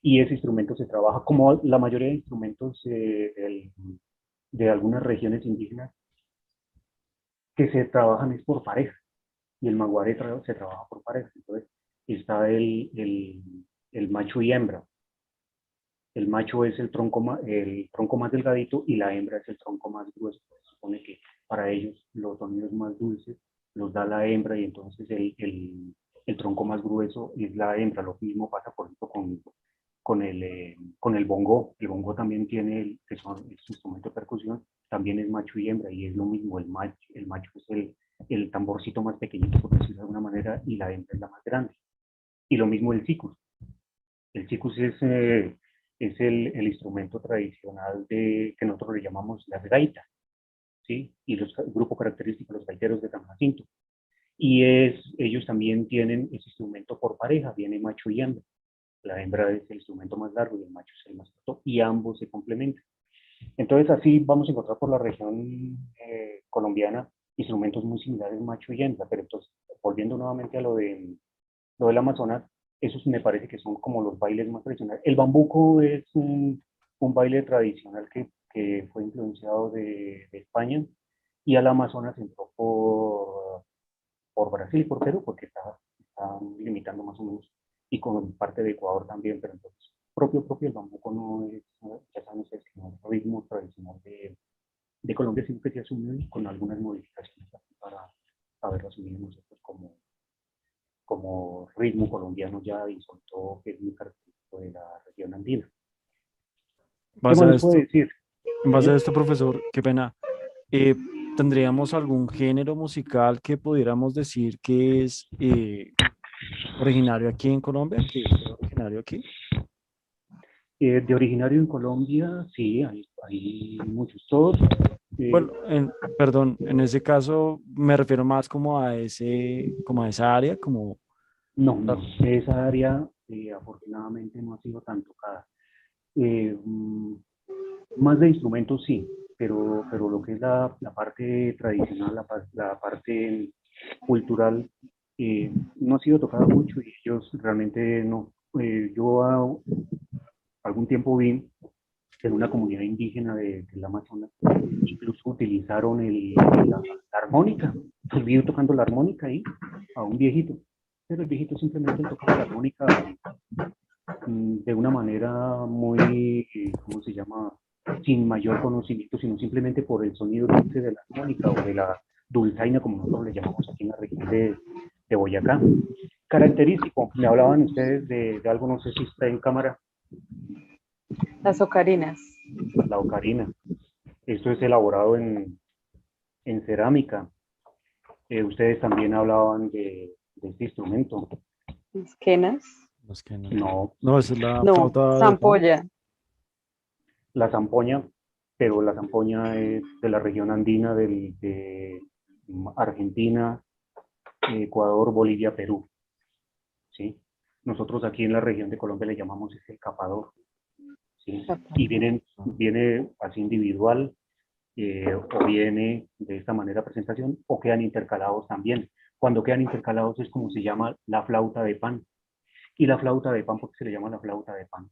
Y ese instrumento se trabaja como la mayoría de instrumentos de algunas regiones indígenas, que se trabajan es por pareja, y el manguaré se trabaja por pareja. Entonces está el macho y hembra. El macho es el tronco más delgadito, y la hembra es el tronco más grueso. Se supone que para ellos los sonidos más dulces los da la hembra, y entonces el tronco más grueso es la hembra. Lo mismo pasa, por ejemplo, con el bongo. El bongo también tiene, que son el instrumento de percusión, también es macho y hembra, y es lo mismo. El macho es el tamborcito más pequeñito, por decirlo de alguna manera, y la hembra es la más grande. Y lo mismo el sikus. El sikus es el instrumento tradicional que nosotros le llamamos las gaitas, ¿sí? Y el grupo característico, los gaiteros de San Jacinto. Y ellos también tienen ese instrumento por pareja, viene macho y hembra. La hembra es el instrumento más largo y el macho es el más corto, y ambos se complementan. Entonces así vamos a encontrar por la región colombiana instrumentos muy similares, macho y hembra. Pero entonces, volviendo nuevamente a lo del Amazonas, esos me parece que son como los bailes más tradicionales. El bambuco es un baile tradicional que fue influenciado de España, y al Amazonas entró por Brasil y por Perú, porque están limitando más o menos, y con parte de Ecuador también. Pero entonces propio el bambuco no es, ya saben ustedes, que no es el ritmo tradicional de Colombia, sino que se asumió con algunas modificaciones para haberlo asumido nosotros como ritmo colombiano ya, y sobre todo que es muy característico de la región andina. ¿Qué más les puedo decir? En base a esto, profesor, qué pena, ¿tendríamos algún género musical que pudiéramos decir que es originario aquí en Colombia, que es originario aquí? De originario en Colombia, sí, hay muchos. Todos. Bueno, perdón, en ese caso me refiero más como a esa área, como... No, esa área afortunadamente no ha sido tan tocada. Más de instrumentos sí, pero lo que es la parte tradicional, la parte cultural, no ha sido tocada mucho, y ellos realmente no. Yo algún tiempo vi en una comunidad indígena del Amazonas, incluso utilizaron la armónica. Pues vi tocando la armónica ahí a un viejito, pero el viejito simplemente tocaba la armónica de una manera muy, ¿cómo se llama?, sin mayor conocimiento, sino simplemente por el sonido dulce de la armónica, o de la dulzaina, como nosotros le llamamos aquí en la región de Boyacá. Característico, me hablaban ustedes de algo, no sé si está en cámara. Las ocarinas. La ocarina. Esto es elaborado en cerámica. Ustedes también hablaban de este instrumento. Las quenas. No. No, esa es la No, flauta de zampolla. La zampoña, pero la zampoña es de la región andina de Argentina, Ecuador, Bolivia, Perú. ¿Sí? Nosotros aquí en la región de Colombia le llamamos el capador, ¿sí? Y viene así individual, o viene de esta manera presentación, o quedan intercalados también. Cuando quedan intercalados es como se llama la flauta de pan. Y la flauta de pan, ¿por qué se le llama la flauta de pan?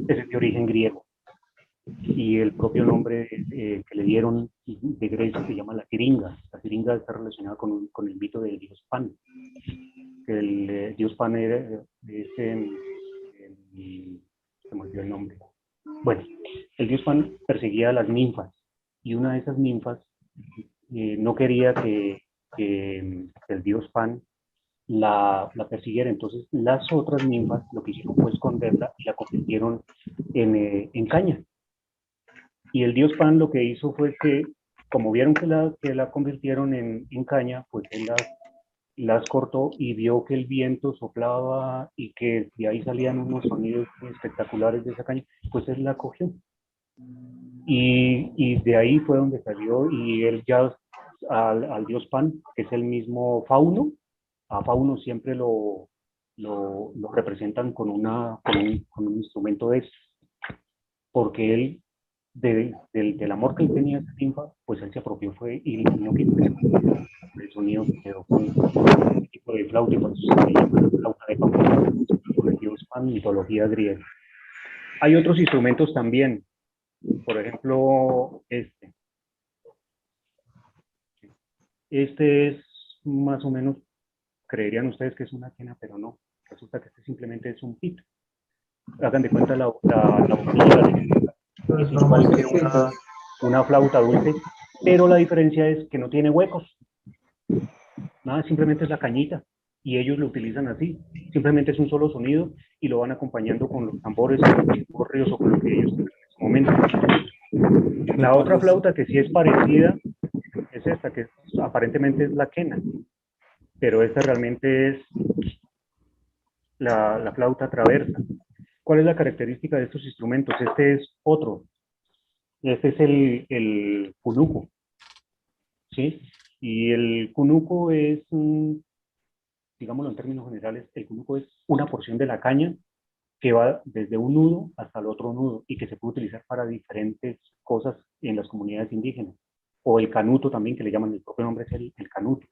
Es de origen griego. Y el propio nombre que le dieron de Grecia se llama la siringa. La siringa está relacionada con el mito del dios Pan. El dios Pan era, se me olvidó el nombre. Bueno, el dios Pan perseguía a las ninfas, y una de esas ninfas no quería que el dios Pan la persiguiera. Entonces las otras ninfas lo que hicieron fue esconderla y la convirtieron en caña. Y el dios Pan lo que hizo fue que, como vieron que la convirtieron en caña, pues él las cortó y vio que el viento soplaba y que de ahí salían unos sonidos espectaculares de esa caña, pues él la cogió. Y de ahí fue donde salió, y él ya al dios Pan, que es el mismo Fauno, a Fauno siempre lo representan con un instrumento de estos, porque él, del amor que él tenía a esa ninfa, pues él se apropió fue y no quiso que el sonido que quedó con un tipo de flauta, y por eso se llama la flauta de Pan, por el dios Pan, mitología griega. Hay otros instrumentos también, por ejemplo, este es más o menos, creerían ustedes que es una quena, pero no, resulta que este simplemente es un pito. Hagan de cuenta la boquilla es igual que una flauta dulce, pero la diferencia es que no tiene huecos. Nada, simplemente es la cañita, y ellos lo utilizan así. Simplemente es un solo sonido y lo van acompañando con los tambores, con los correos o con lo que ellos tengan en ese momento. La otra flauta que sí es parecida es esta, que aparentemente es la quena, pero esta realmente es la flauta traversa. ¿Cuál es la característica de estos instrumentos? Este es otro. Este es el cunuco, ¿sí? Y el cunuco es, digámoslo en términos generales, el cunuco es una porción de la caña que va desde un nudo hasta el otro nudo y que se puede utilizar para diferentes cosas en las comunidades indígenas. O el canuto también, que le llaman, el propio nombre es el canuto.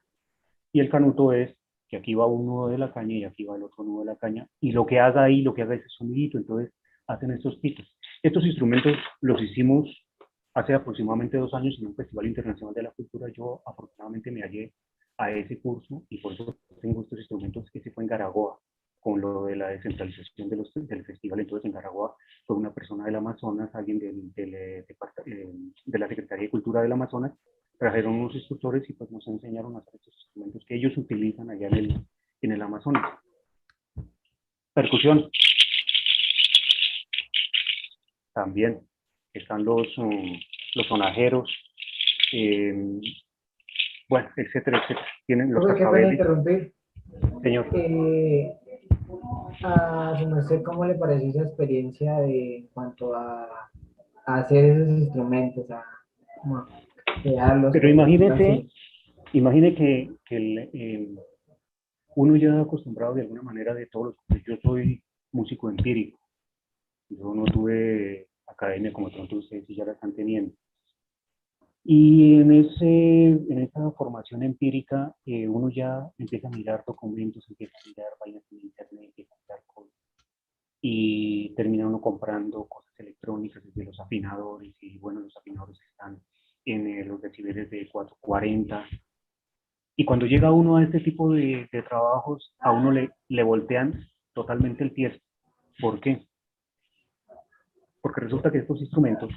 Y el canuto es que aquí va un nudo de la caña y aquí va el otro nudo de la caña, y lo que haga ahí, lo que haga ese sonidito, entonces hacen estos pitos. Estos instrumentos los hicimos hace aproximadamente 2 años en un Festival Internacional de la Cultura. Yo afortunadamente me hallé a ese curso y por eso tengo estos instrumentos. Ese fue en Garagoa, con lo de la descentralización del festival. Entonces en Garagoa fue una persona del Amazonas, alguien de la Secretaría de Cultura del Amazonas, trajeron unos instructores y pues nos enseñaron a hacer estos instrumentos que ellos utilizan allá en el Amazonas. Percusión. También están los sonajeros, bueno, etcétera, etcétera. Tienen los cascabeles. Interrumpir. Señor. A su merced, ¿cómo le pareció esa experiencia en cuanto a hacer esos instrumentos, a crearlos? Pero imagine que uno ya acostumbrado de alguna manera de todos los... Yo soy músico empírico. Yo no tuve academia como tanto ustedes ya la están teniendo. Y en esa formación empírica, uno ya empieza a mirar documentos, empieza a mirar vainas en internet, empieza a mirar cosas, y termina uno comprando cosas electrónicas desde los afinadores, y bueno, los afinadores están en los decibeles de 440. Y cuando llega uno a este tipo de trabajos, a uno le voltean totalmente el pie. ¿Por qué? Porque resulta que estos instrumentos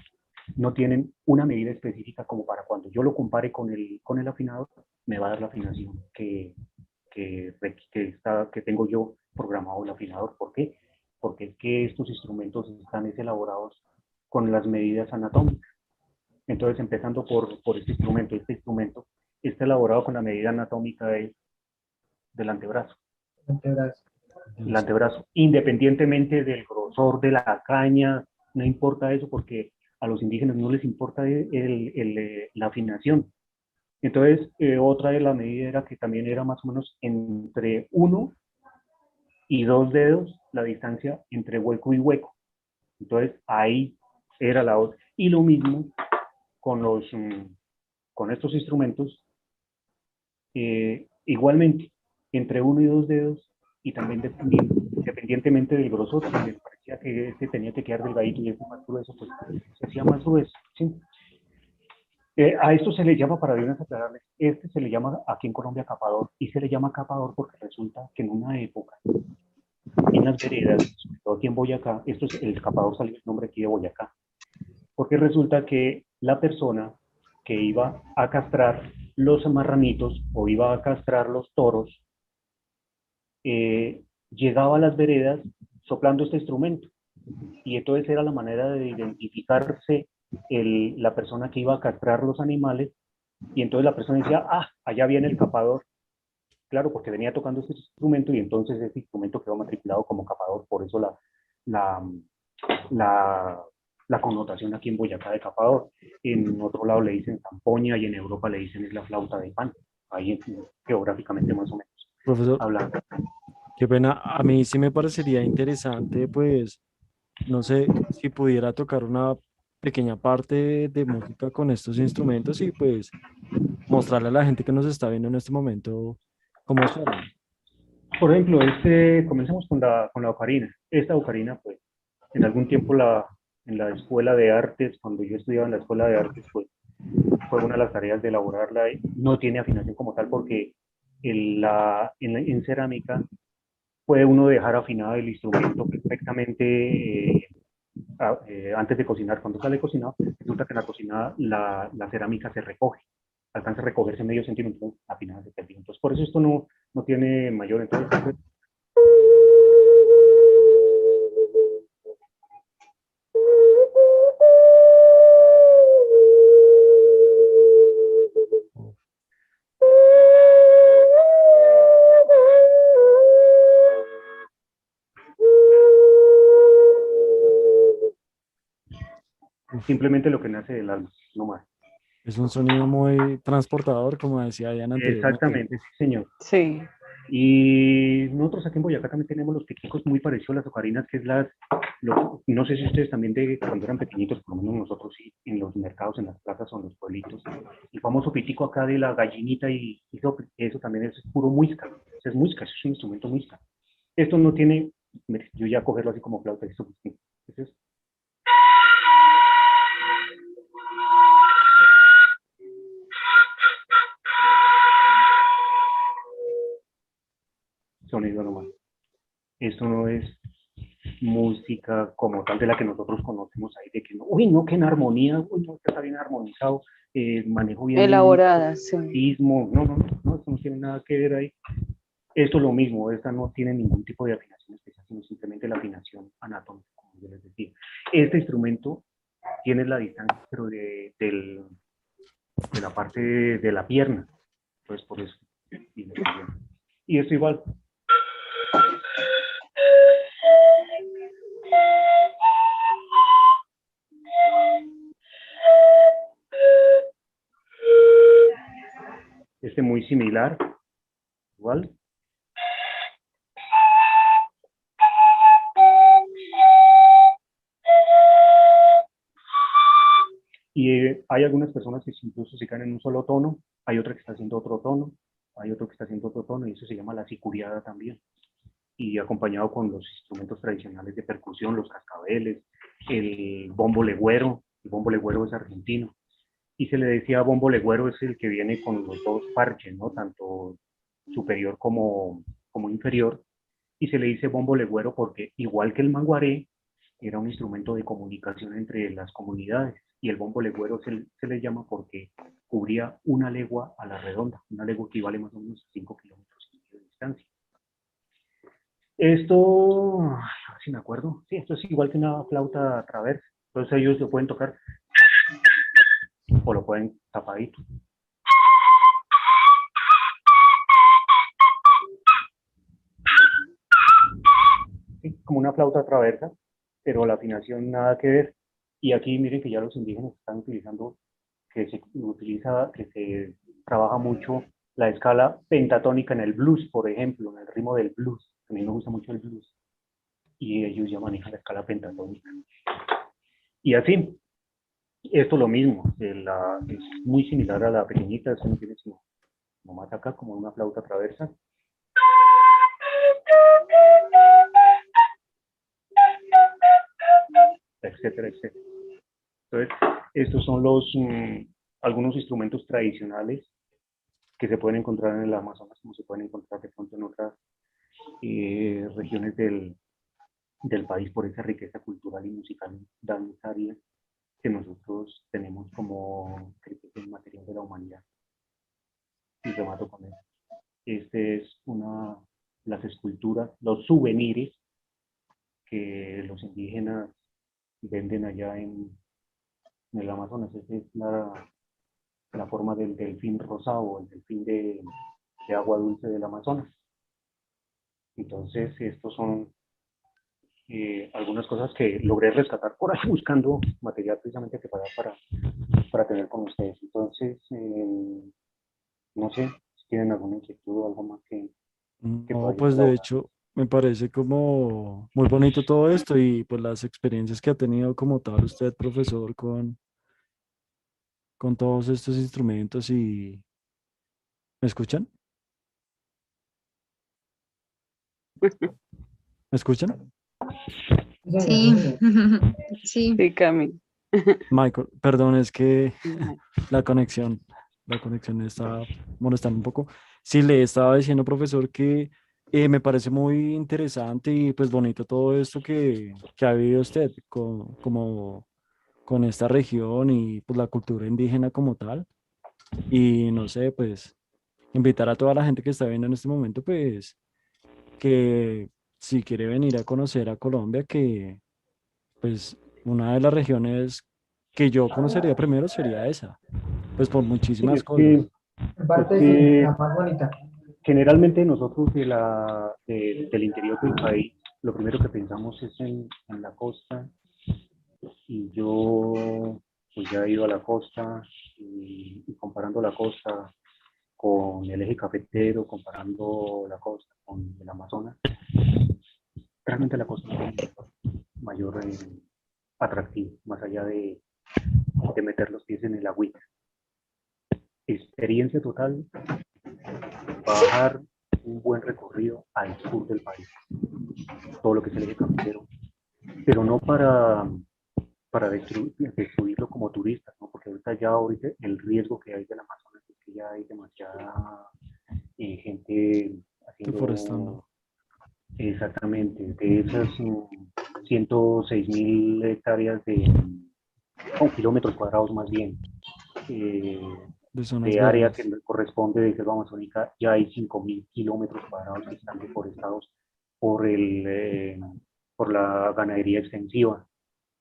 no tienen una medida específica como para cuando yo lo compare con el afinador, me va a dar la afinación que tengo yo programado el afinador. ¿Por qué? Porque es que estos instrumentos están elaborados con las medidas anatómicas. Entonces, empezando por este instrumento está elaborado con la medida anatómica del antebrazo. El antebrazo, independientemente del grosor de la caña, no importa eso, porque a los indígenas no les importa la afinación. Entonces, otra de la medida era que también era más o menos entre 1 y 2 dedos la distancia entre hueco y hueco. Entonces, ahí era la otra. Y lo mismo con, con estos instrumentos, igualmente, entre 1 y 2 dedos, y también independientemente del grosor, si les parecía que este tenía que quedar delgadito y este más grueso, pues se hacía más grueso, ¿sí? A esto se le llama, para de una vez aclararles, este se le llama aquí en Colombia capador, y se le llama capador porque resulta que en una época, en las veredas, sobre todo aquí en Boyacá, esto es, el capador salió el nombre aquí de Boyacá, porque resulta que la persona que iba a castrar los marranitos o iba a castrar los toros, llegaba a las veredas soplando este instrumento. Y entonces era la manera de identificarse la persona que iba a castrar los animales. Y entonces la persona decía, ah, allá viene el capador. Claro, porque venía tocando este instrumento y entonces ese instrumento quedó matriculado como capador. Por eso la, la, la connotación aquí en Boyacá de capador. En otro lado le dicen zampoña y en Europa le dicen es la flauta de pan. Ahí geográficamente más o menos Profesor, hablando. qué pena. A mí sí me parecería interesante, pues, no sé si pudiera tocar una pequeña parte de música con estos instrumentos y pues mostrarle a la gente que nos está viendo en este momento cómo suenan. Por ejemplo, comencemos con la ocarina. Esta ocarina, pues, en algún tiempo en la escuela de artes, cuando yo estudiaba en la escuela de artes, pues, fue una de las tareas de elaborarla. No tiene afinación como tal porque en cerámica puede uno dejar afinado el instrumento perfectamente antes de cocinar. Cuando sale cocinado, resulta que en la cocinada la cerámica se recoge, alcanza a recogerse medio centímetro, afinada se pierde. Entonces, por eso esto no tiene mayor. Entonces, simplemente lo que nace del alma, no más. Es un sonido muy transportador, como decía Diana anteriormente. Exactamente, sí, señor. Sí. Y nosotros aquí en Boyacá también tenemos los piquicos muy parecidos a las ocarinas, que es no sé si ustedes también cuando eran pequeñitos, por lo menos nosotros sí, en los mercados, en las plazas o en los pueblitos, el famoso pitico acá de la gallinita y eso también es puro muisca, eso es muisca, eso es un instrumento muisca. Esto no tiene, yo ya cogerlo así como flauta, esto es sonido nomás. Esto no es música como tal de la que nosotros conocemos ahí, de que, uy, no, que en armonía, uy, no, está bien armonizado, manejo bien Elaborada, sí. el ritmo, no, esto no tiene nada que ver ahí. Esto es lo mismo, esta no tiene ningún tipo de afinación especial, sino simplemente la afinación anatómica, como yo les decía. Este instrumento tiene la distancia, pero de la parte de la pierna, entonces por eso. Y esto igual. Muy similar, igual. Y hay algunas personas que incluso se quedan en un solo tono, hay otra que está haciendo otro tono, hay otro que está haciendo otro tono, y eso se llama la sicuriada también. Y acompañado con los instrumentos tradicionales de percusión, los cascabeles, el bombo legüero. El bombo legüero es argentino. Y se le decía bombo legüero es el que viene con los dos parches, ¿no? Tanto superior como inferior. Y se le dice bombo legüero porque, igual que el manguaré, era un instrumento de comunicación entre las comunidades. Y el bombo legüero se le llama porque cubría 1 legua a la redonda. 1 legua equivale más o menos a 5 kilómetros de distancia. Esto, a ver si me acuerdo, sí, esto es igual que una flauta traversa. Entonces ellos lo pueden tocar o lo pueden tapadito. Sí, como una flauta traversa, pero la afinación nada que ver. Y aquí miren que ya los indígenas están utilizando, que se trabaja mucho la escala pentatónica en el blues, por ejemplo, en el ritmo del blues. A mí me gusta mucho el blues y ellos ya manejan la escala pentatónica. Y así, esto lo mismo, es muy similar a la pequeñita, eso no tiene sino más acá como una flauta traversa. Etcétera, etcétera. Entonces, estos son algunos instrumentos tradicionales que se pueden encontrar en el Amazonas, como se pueden encontrar de pronto en otras regiones del país, por esa riqueza cultural y musical danzaria que nosotros tenemos como riqueza inmaterial de la humanidad. Y remato con eso. Este es las esculturas, los souvenirs que los indígenas venden allá en el Amazonas. Esa es la forma del delfín rosado, el delfín de agua dulce del Amazonas. Entonces, estos son algunas cosas que logré rescatar por ahí buscando material precisamente para tener con ustedes. Entonces, no sé si tienen alguna inquietud o algo más que No, pueda yo pues de colaborar. hecho me parece como muy bonito todo esto y pues las experiencias que ha tenido como tal usted, profesor, con todos estos instrumentos y ¿me escuchan? ¿Me escuchan? Sí, señor, sí, Sí, señor. sí. Sí, Cami. Michael, perdón, es que la conexión, la conexión está molestando un poco. Sí, le estaba diciendo, profesor, que me parece muy interesante y pues bonito todo esto que ha vivido usted como con esta región y pues la cultura indígena como tal. Y no sé, pues invitar a toda la gente que está viendo en este momento, pues que si quiere venir a conocer a Colombia, que pues una de las regiones que yo conocería primero sería esa, pues por Sí, muchísimas es que, cosas. En es parte sí, que la más bonita. generalmente nosotros del interior del país, lo primero que pensamos es en la costa, y yo pues ya he ido a la costa y comparando la costa con el eje cafetero, comparando la costa con el Amazonas, realmente la costa tiene mayor atractivo, más allá de meter los pies en el agüita. Experiencia total, bajar un buen recorrido al sur del país, todo lo que es el eje cafetero, pero no para destruirlo como turista, ¿no? Porque ahorita el riesgo que hay del Amazonas es que ya hay demasiada gente haciendo Deforestando. exactamente de esas 106.000 hectáreas o kilómetros cuadrados más bien, eh, De zonas de área que verdes. corresponde de selva amazónica, ya hay 5.000 kilómetros cuadrados que están deforestados por, por la ganadería extensiva,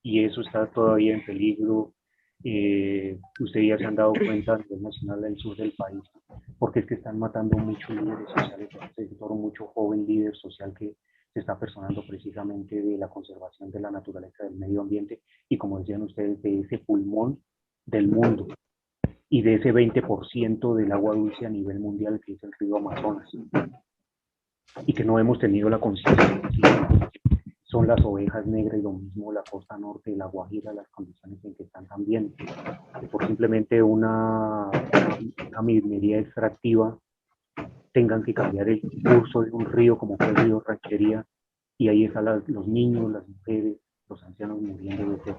y eso está todavía en peligro. Ustedes ya se han dado cuenta a nivel nacional del sur del país, porque es que están matando muchos líderes sociales en este sector, mucho joven líder social que se está personando precisamente de la conservación de la naturaleza, del medio ambiente, y como decían ustedes, de ese pulmón del mundo y de ese 20% del agua dulce a nivel mundial que es el río Amazonas, y que no hemos tenido la conciencia. Son las ovejas negras y lo mismo la costa norte de la Guajira, las condiciones en que están también, que por simplemente una minería extractiva tengan que cambiar el curso de un río como fue el río Ranchería, y ahí están los niños, las mujeres, los ancianos muriendo de sed.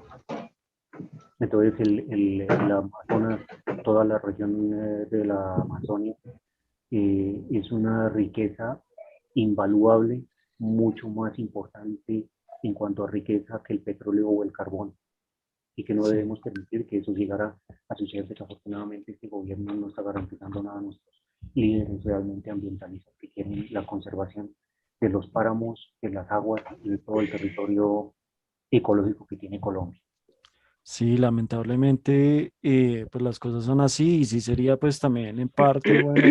Entonces el Amazonas, toda la región de la Amazonia, es una riqueza invaluable, mucho más importante en cuanto a riqueza que el petróleo o el carbón, y que no Sí. debemos permitir que eso llegara a suceder. Desafortunadamente este gobierno no está garantizando nada a nuestros líderes realmente ambientalistas que quieren la conservación de los páramos, de las aguas y de todo el territorio ecológico que tiene Colombia. Sí, lamentablemente, pues las cosas son así y sí sería pues también en parte bueno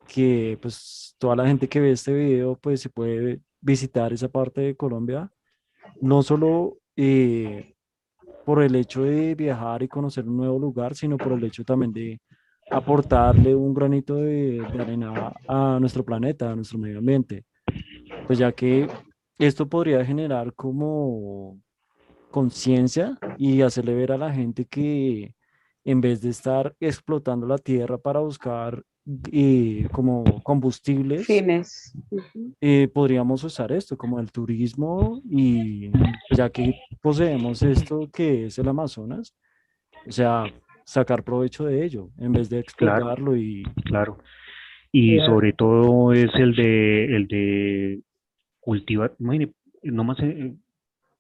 que pues toda la gente que ve este video pues se puede visitar esa parte de Colombia, no solo por el hecho de viajar y conocer un nuevo lugar, sino por el hecho también de aportarle un granito de arena a nuestro planeta, a nuestro medio ambiente, pues ya que esto podría generar como conciencia y hacerle ver a la gente que en vez de estar explotando la tierra para buscar como combustibles, Fines. Ujú. podríamos usar esto como el turismo y pues, ya que poseemos esto que es el Amazonas, o sea, sacar provecho de ello en vez de Claro, explotarlo y claro. Y Eh, sobre todo es el de cultivar, imagine, nomás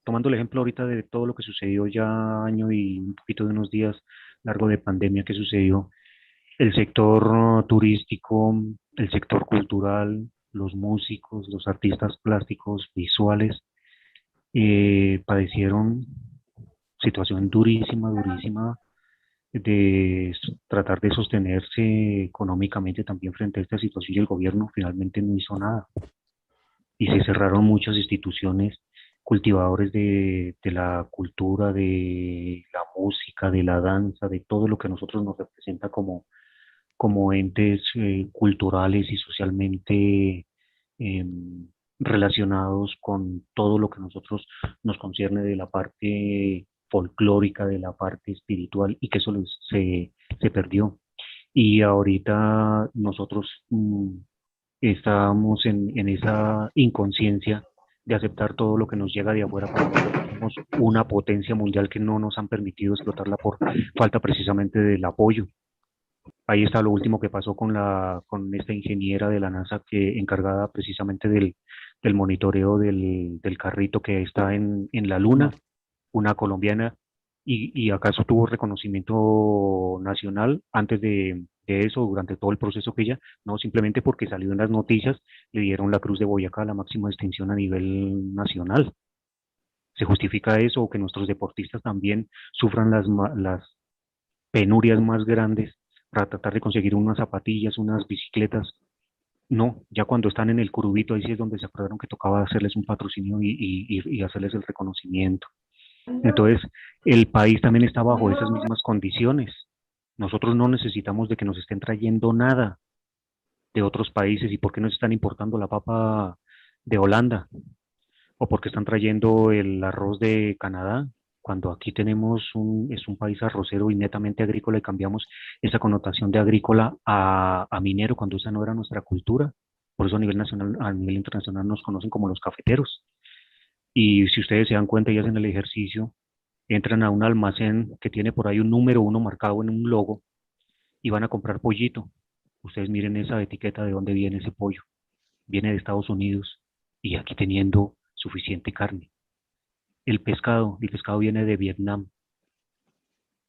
tomando el ejemplo ahorita de todo lo que sucedió ya año y un poquito de unos días largo de pandemia que sucedió, el sector turístico, el sector cultural, los músicos, los artistas plásticos, visuales, padecieron situación durísima, durísima de tratar de sostenerse económicamente también frente a esta situación y el gobierno finalmente no hizo nada y se cerraron muchas instituciones, cultivadores de la cultura, de la música, de la danza, de todo lo que a nosotros nos representa como entes culturales y socialmente relacionados con todo lo que a nosotros nos concierne de la parte folclórica, de la parte espiritual, y que eso se perdió. Y ahorita nosotros estábamos en esa inconsciencia de aceptar todo lo que nos llega de afuera cuando nosotros somos una potencia mundial que no nos han permitido explotarla por falta precisamente del apoyo. Ahí está lo último que pasó con esta ingeniera de la NASA que encargada precisamente del monitoreo del carrito que está en la Luna, Marte. una colombiana, y acaso tuvo reconocimiento nacional antes de eso, durante todo el proceso que ella, no, simplemente porque salió en las noticias, le dieron la Cruz de Boyacá, la máxima distinción a nivel nacional. ¿Se justifica eso o que nuestros deportistas también sufran las penurias más grandes para tratar de conseguir unas zapatillas, unas bicicletas? No, ya cuando están en el curubito, ahí sí es donde se acordaron que tocaba hacerles un patrocinio y hacerles el reconocimiento. Entonces, el país también está bajo esas mismas condiciones. Nosotros no necesitamos de que nos estén trayendo nada de otros países. ¿Y por qué nos están importando la papa de Holanda? ¿O por qué están trayendo el arroz de Canadá? Cuando aquí es un país arrocero y netamente agrícola y cambiamos esa connotación de agrícola a minero cuando esa no era nuestra cultura. Por eso a nivel nacional, a nivel internacional nos conocen como los cafeteros. Y si ustedes se dan cuenta y hacen el ejercicio, entran a un almacén que tiene por ahí un número uno marcado en un logo y van a comprar pollito. Ustedes miren esa etiqueta de dónde viene ese pollo. Viene de Estados Unidos y aquí teniendo suficiente carne. El pescado viene de Vietnam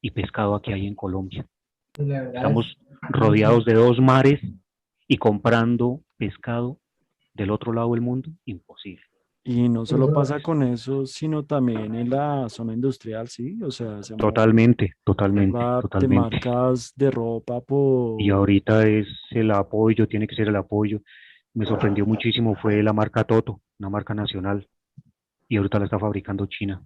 y pescado aquí hay en Colombia. pues la verdad Estamos rodeados de dos mares y comprando pescado del otro lado del mundo, imposible. Y no solo eso, pasa con eso, sino también en la zona industrial, ¿sí? O sea, se Totalmente, totalmente, va de totalmente. marcas de ropa Y por... ahorita es el apoyo, tiene que ser el apoyo. Me sorprendió muchísimo, fue la marca Toto, una marca nacional, y ahorita la está fabricando China.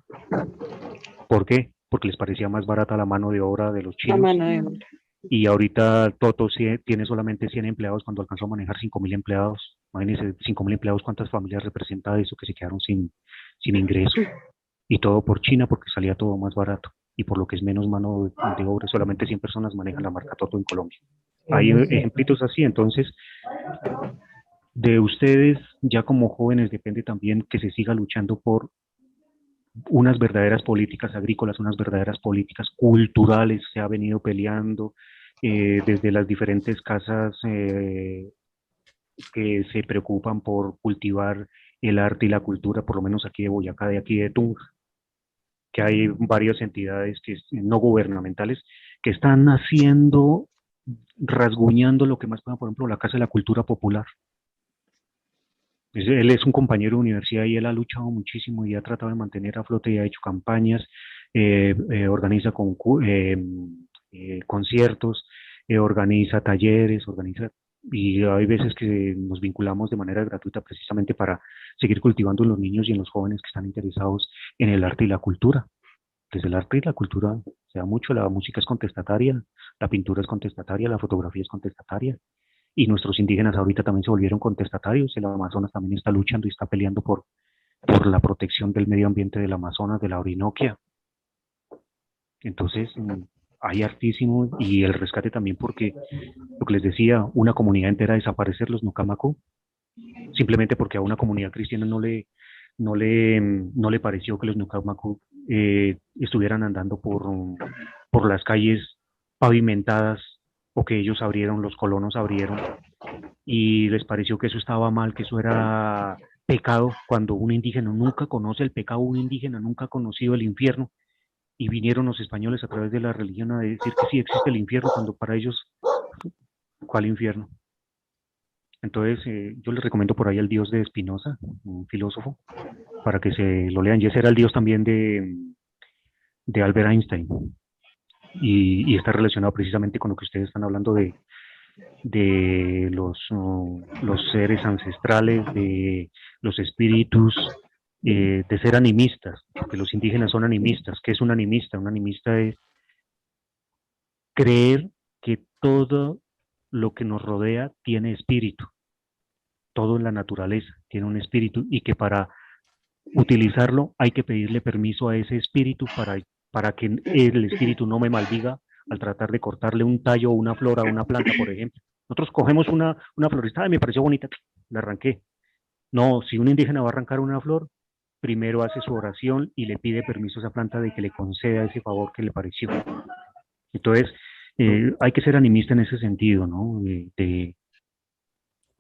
¿Por qué? Porque les parecía más barata la mano de obra de los La chinos, mano de obra. y ahorita Toto tiene solamente 100 empleados cuando alcanzó a manejar 5.000 empleados. Imagínense, 5.000 empleados, ¿cuántas familias representa eso que se quedaron sin ingreso? Y todo por China porque salía todo más barato y por lo que es menos mano de obra, solamente 100 personas manejan la marca Toto en Colombia. Hay eso es cierto. ejemplitos así, entonces de ustedes ya como jóvenes depende también que se siga luchando por unas verdaderas políticas agrícolas, unas verdaderas políticas culturales. Se ha venido peleando desde las diferentes casas que se preocupan por cultivar el arte y la cultura, por lo menos aquí de Boyacá, de aquí de Tunja, que hay varias entidades no gubernamentales que están haciendo, rasguñando lo que más puedan, por ejemplo, la Casa de la Cultura Popular. Él es un compañero de universidad y él ha luchado muchísimo y ha tratado de mantener a flote y ha hecho campañas, organiza conciertos, organiza talleres, y hay veces que nos vinculamos de manera gratuita precisamente para seguir cultivando en los niños y en los jóvenes que están interesados en el arte y la cultura. Desde el arte y la cultura se da mucho, la música es contestataria, la pintura es contestataria, la fotografía es contestataria, y nuestros indígenas ahorita también se volvieron contestatarios, el Amazonas también está luchando y está peleando por la protección del medio ambiente del Amazonas, de la Orinoquia. Entonces, hay hartísimo, y el rescate también porque, lo que les decía, una comunidad entera desaparecer, los Nucamacu, simplemente porque a una comunidad cristiana no le pareció que los Nucamacu estuvieran andando por las calles pavimentadas, o que ellos abrieron, los colonos abrieron, y les pareció que eso estaba mal, que eso era pecado, cuando un indígena nunca conoce el pecado, un indígena nunca ha conocido el infierno, y vinieron los españoles a través de la religión a decir que sí existe el infierno, cuando para ellos, ¿cuál infierno? Entonces, yo les recomiendo por ahí el Dios de Spinoza, un filósofo, para que se lo lean, y ese era el Dios también de Albert Einstein, y está relacionado precisamente con lo que ustedes están hablando de los seres ancestrales, de los espíritus, de ser animistas, porque los indígenas son animistas. ¿Qué es un animista? Un animista es creer que todo lo que nos rodea tiene espíritu, todo en la naturaleza tiene un espíritu, y que para utilizarlo hay que pedirle permiso a ese espíritu para que el espíritu no me maldiga al tratar de cortarle un tallo o una flor a una planta, por ejemplo. Nosotros cogemos una florista, me pareció bonita, la arranqué. No, si un indígena va a arrancar una flor, primero hace su oración y le pide permiso a esa planta de que le conceda ese favor que le pareció. Entonces, hay que ser animista en ese sentido, ¿no?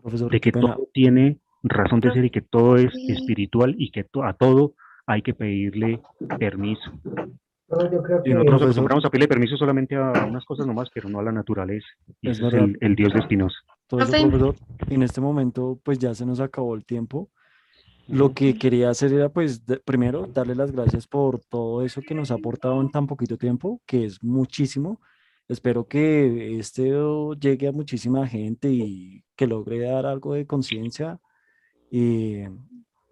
Profesor, de qué que pena. todo tiene razón de ser y que todo es espiritual, y que a todo hay que pedirle permiso. Pero yo creo Y que nosotros nos Profesor, acostumbramos a pedirle permiso solamente a unas cosas nomás, pero no a la naturaleza. Y es ese es verdad. el Dios de Spinoza. Todo eso, Profe, profesor. En este momento, pues ya se nos acabó el tiempo. Lo Ujú. que quería hacer era, pues, primero, darle las gracias por todo eso que nos ha aportado en tan poquito tiempo, que es muchísimo. Espero que llegue a muchísima gente y que logre dar algo de conciencia. Y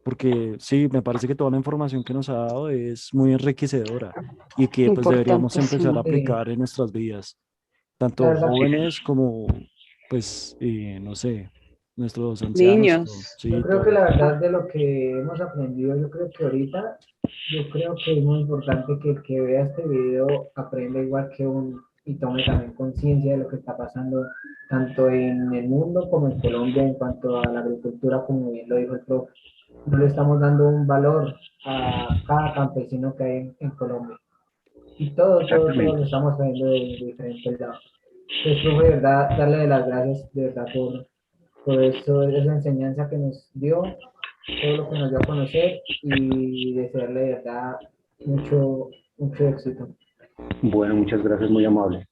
porque sí, me parece que toda la información que nos ha dado es muy enriquecedora y que pues deberíamos empezar a Importantísimo. aplicar en nuestras vidas, la tanto verdad, Sí, jóvenes como, pues, no sé, nuestros ancianos y todo. Niños. yo Sí, creo que todo. la verdad de lo que hemos aprendido, yo creo que ahorita, yo creo que es muy importante que el que vea este video aprenda igual que y tome también conciencia de lo que está pasando tanto en el mundo como en Colombia en cuanto a la agricultura, como bien lo dijo el profe. No le estamos dando un valor a cada campesino que hay en Colombia. Y todo lo exactamente. estamos viendo de diferentes lados. Entonces, profe, de verdad, darle las gracias de verdad por eso, esa enseñanza que nos dio, todo lo que nos dio a conocer, y desearle de verdad mucho éxito. Bueno, muchas gracias, muy amable.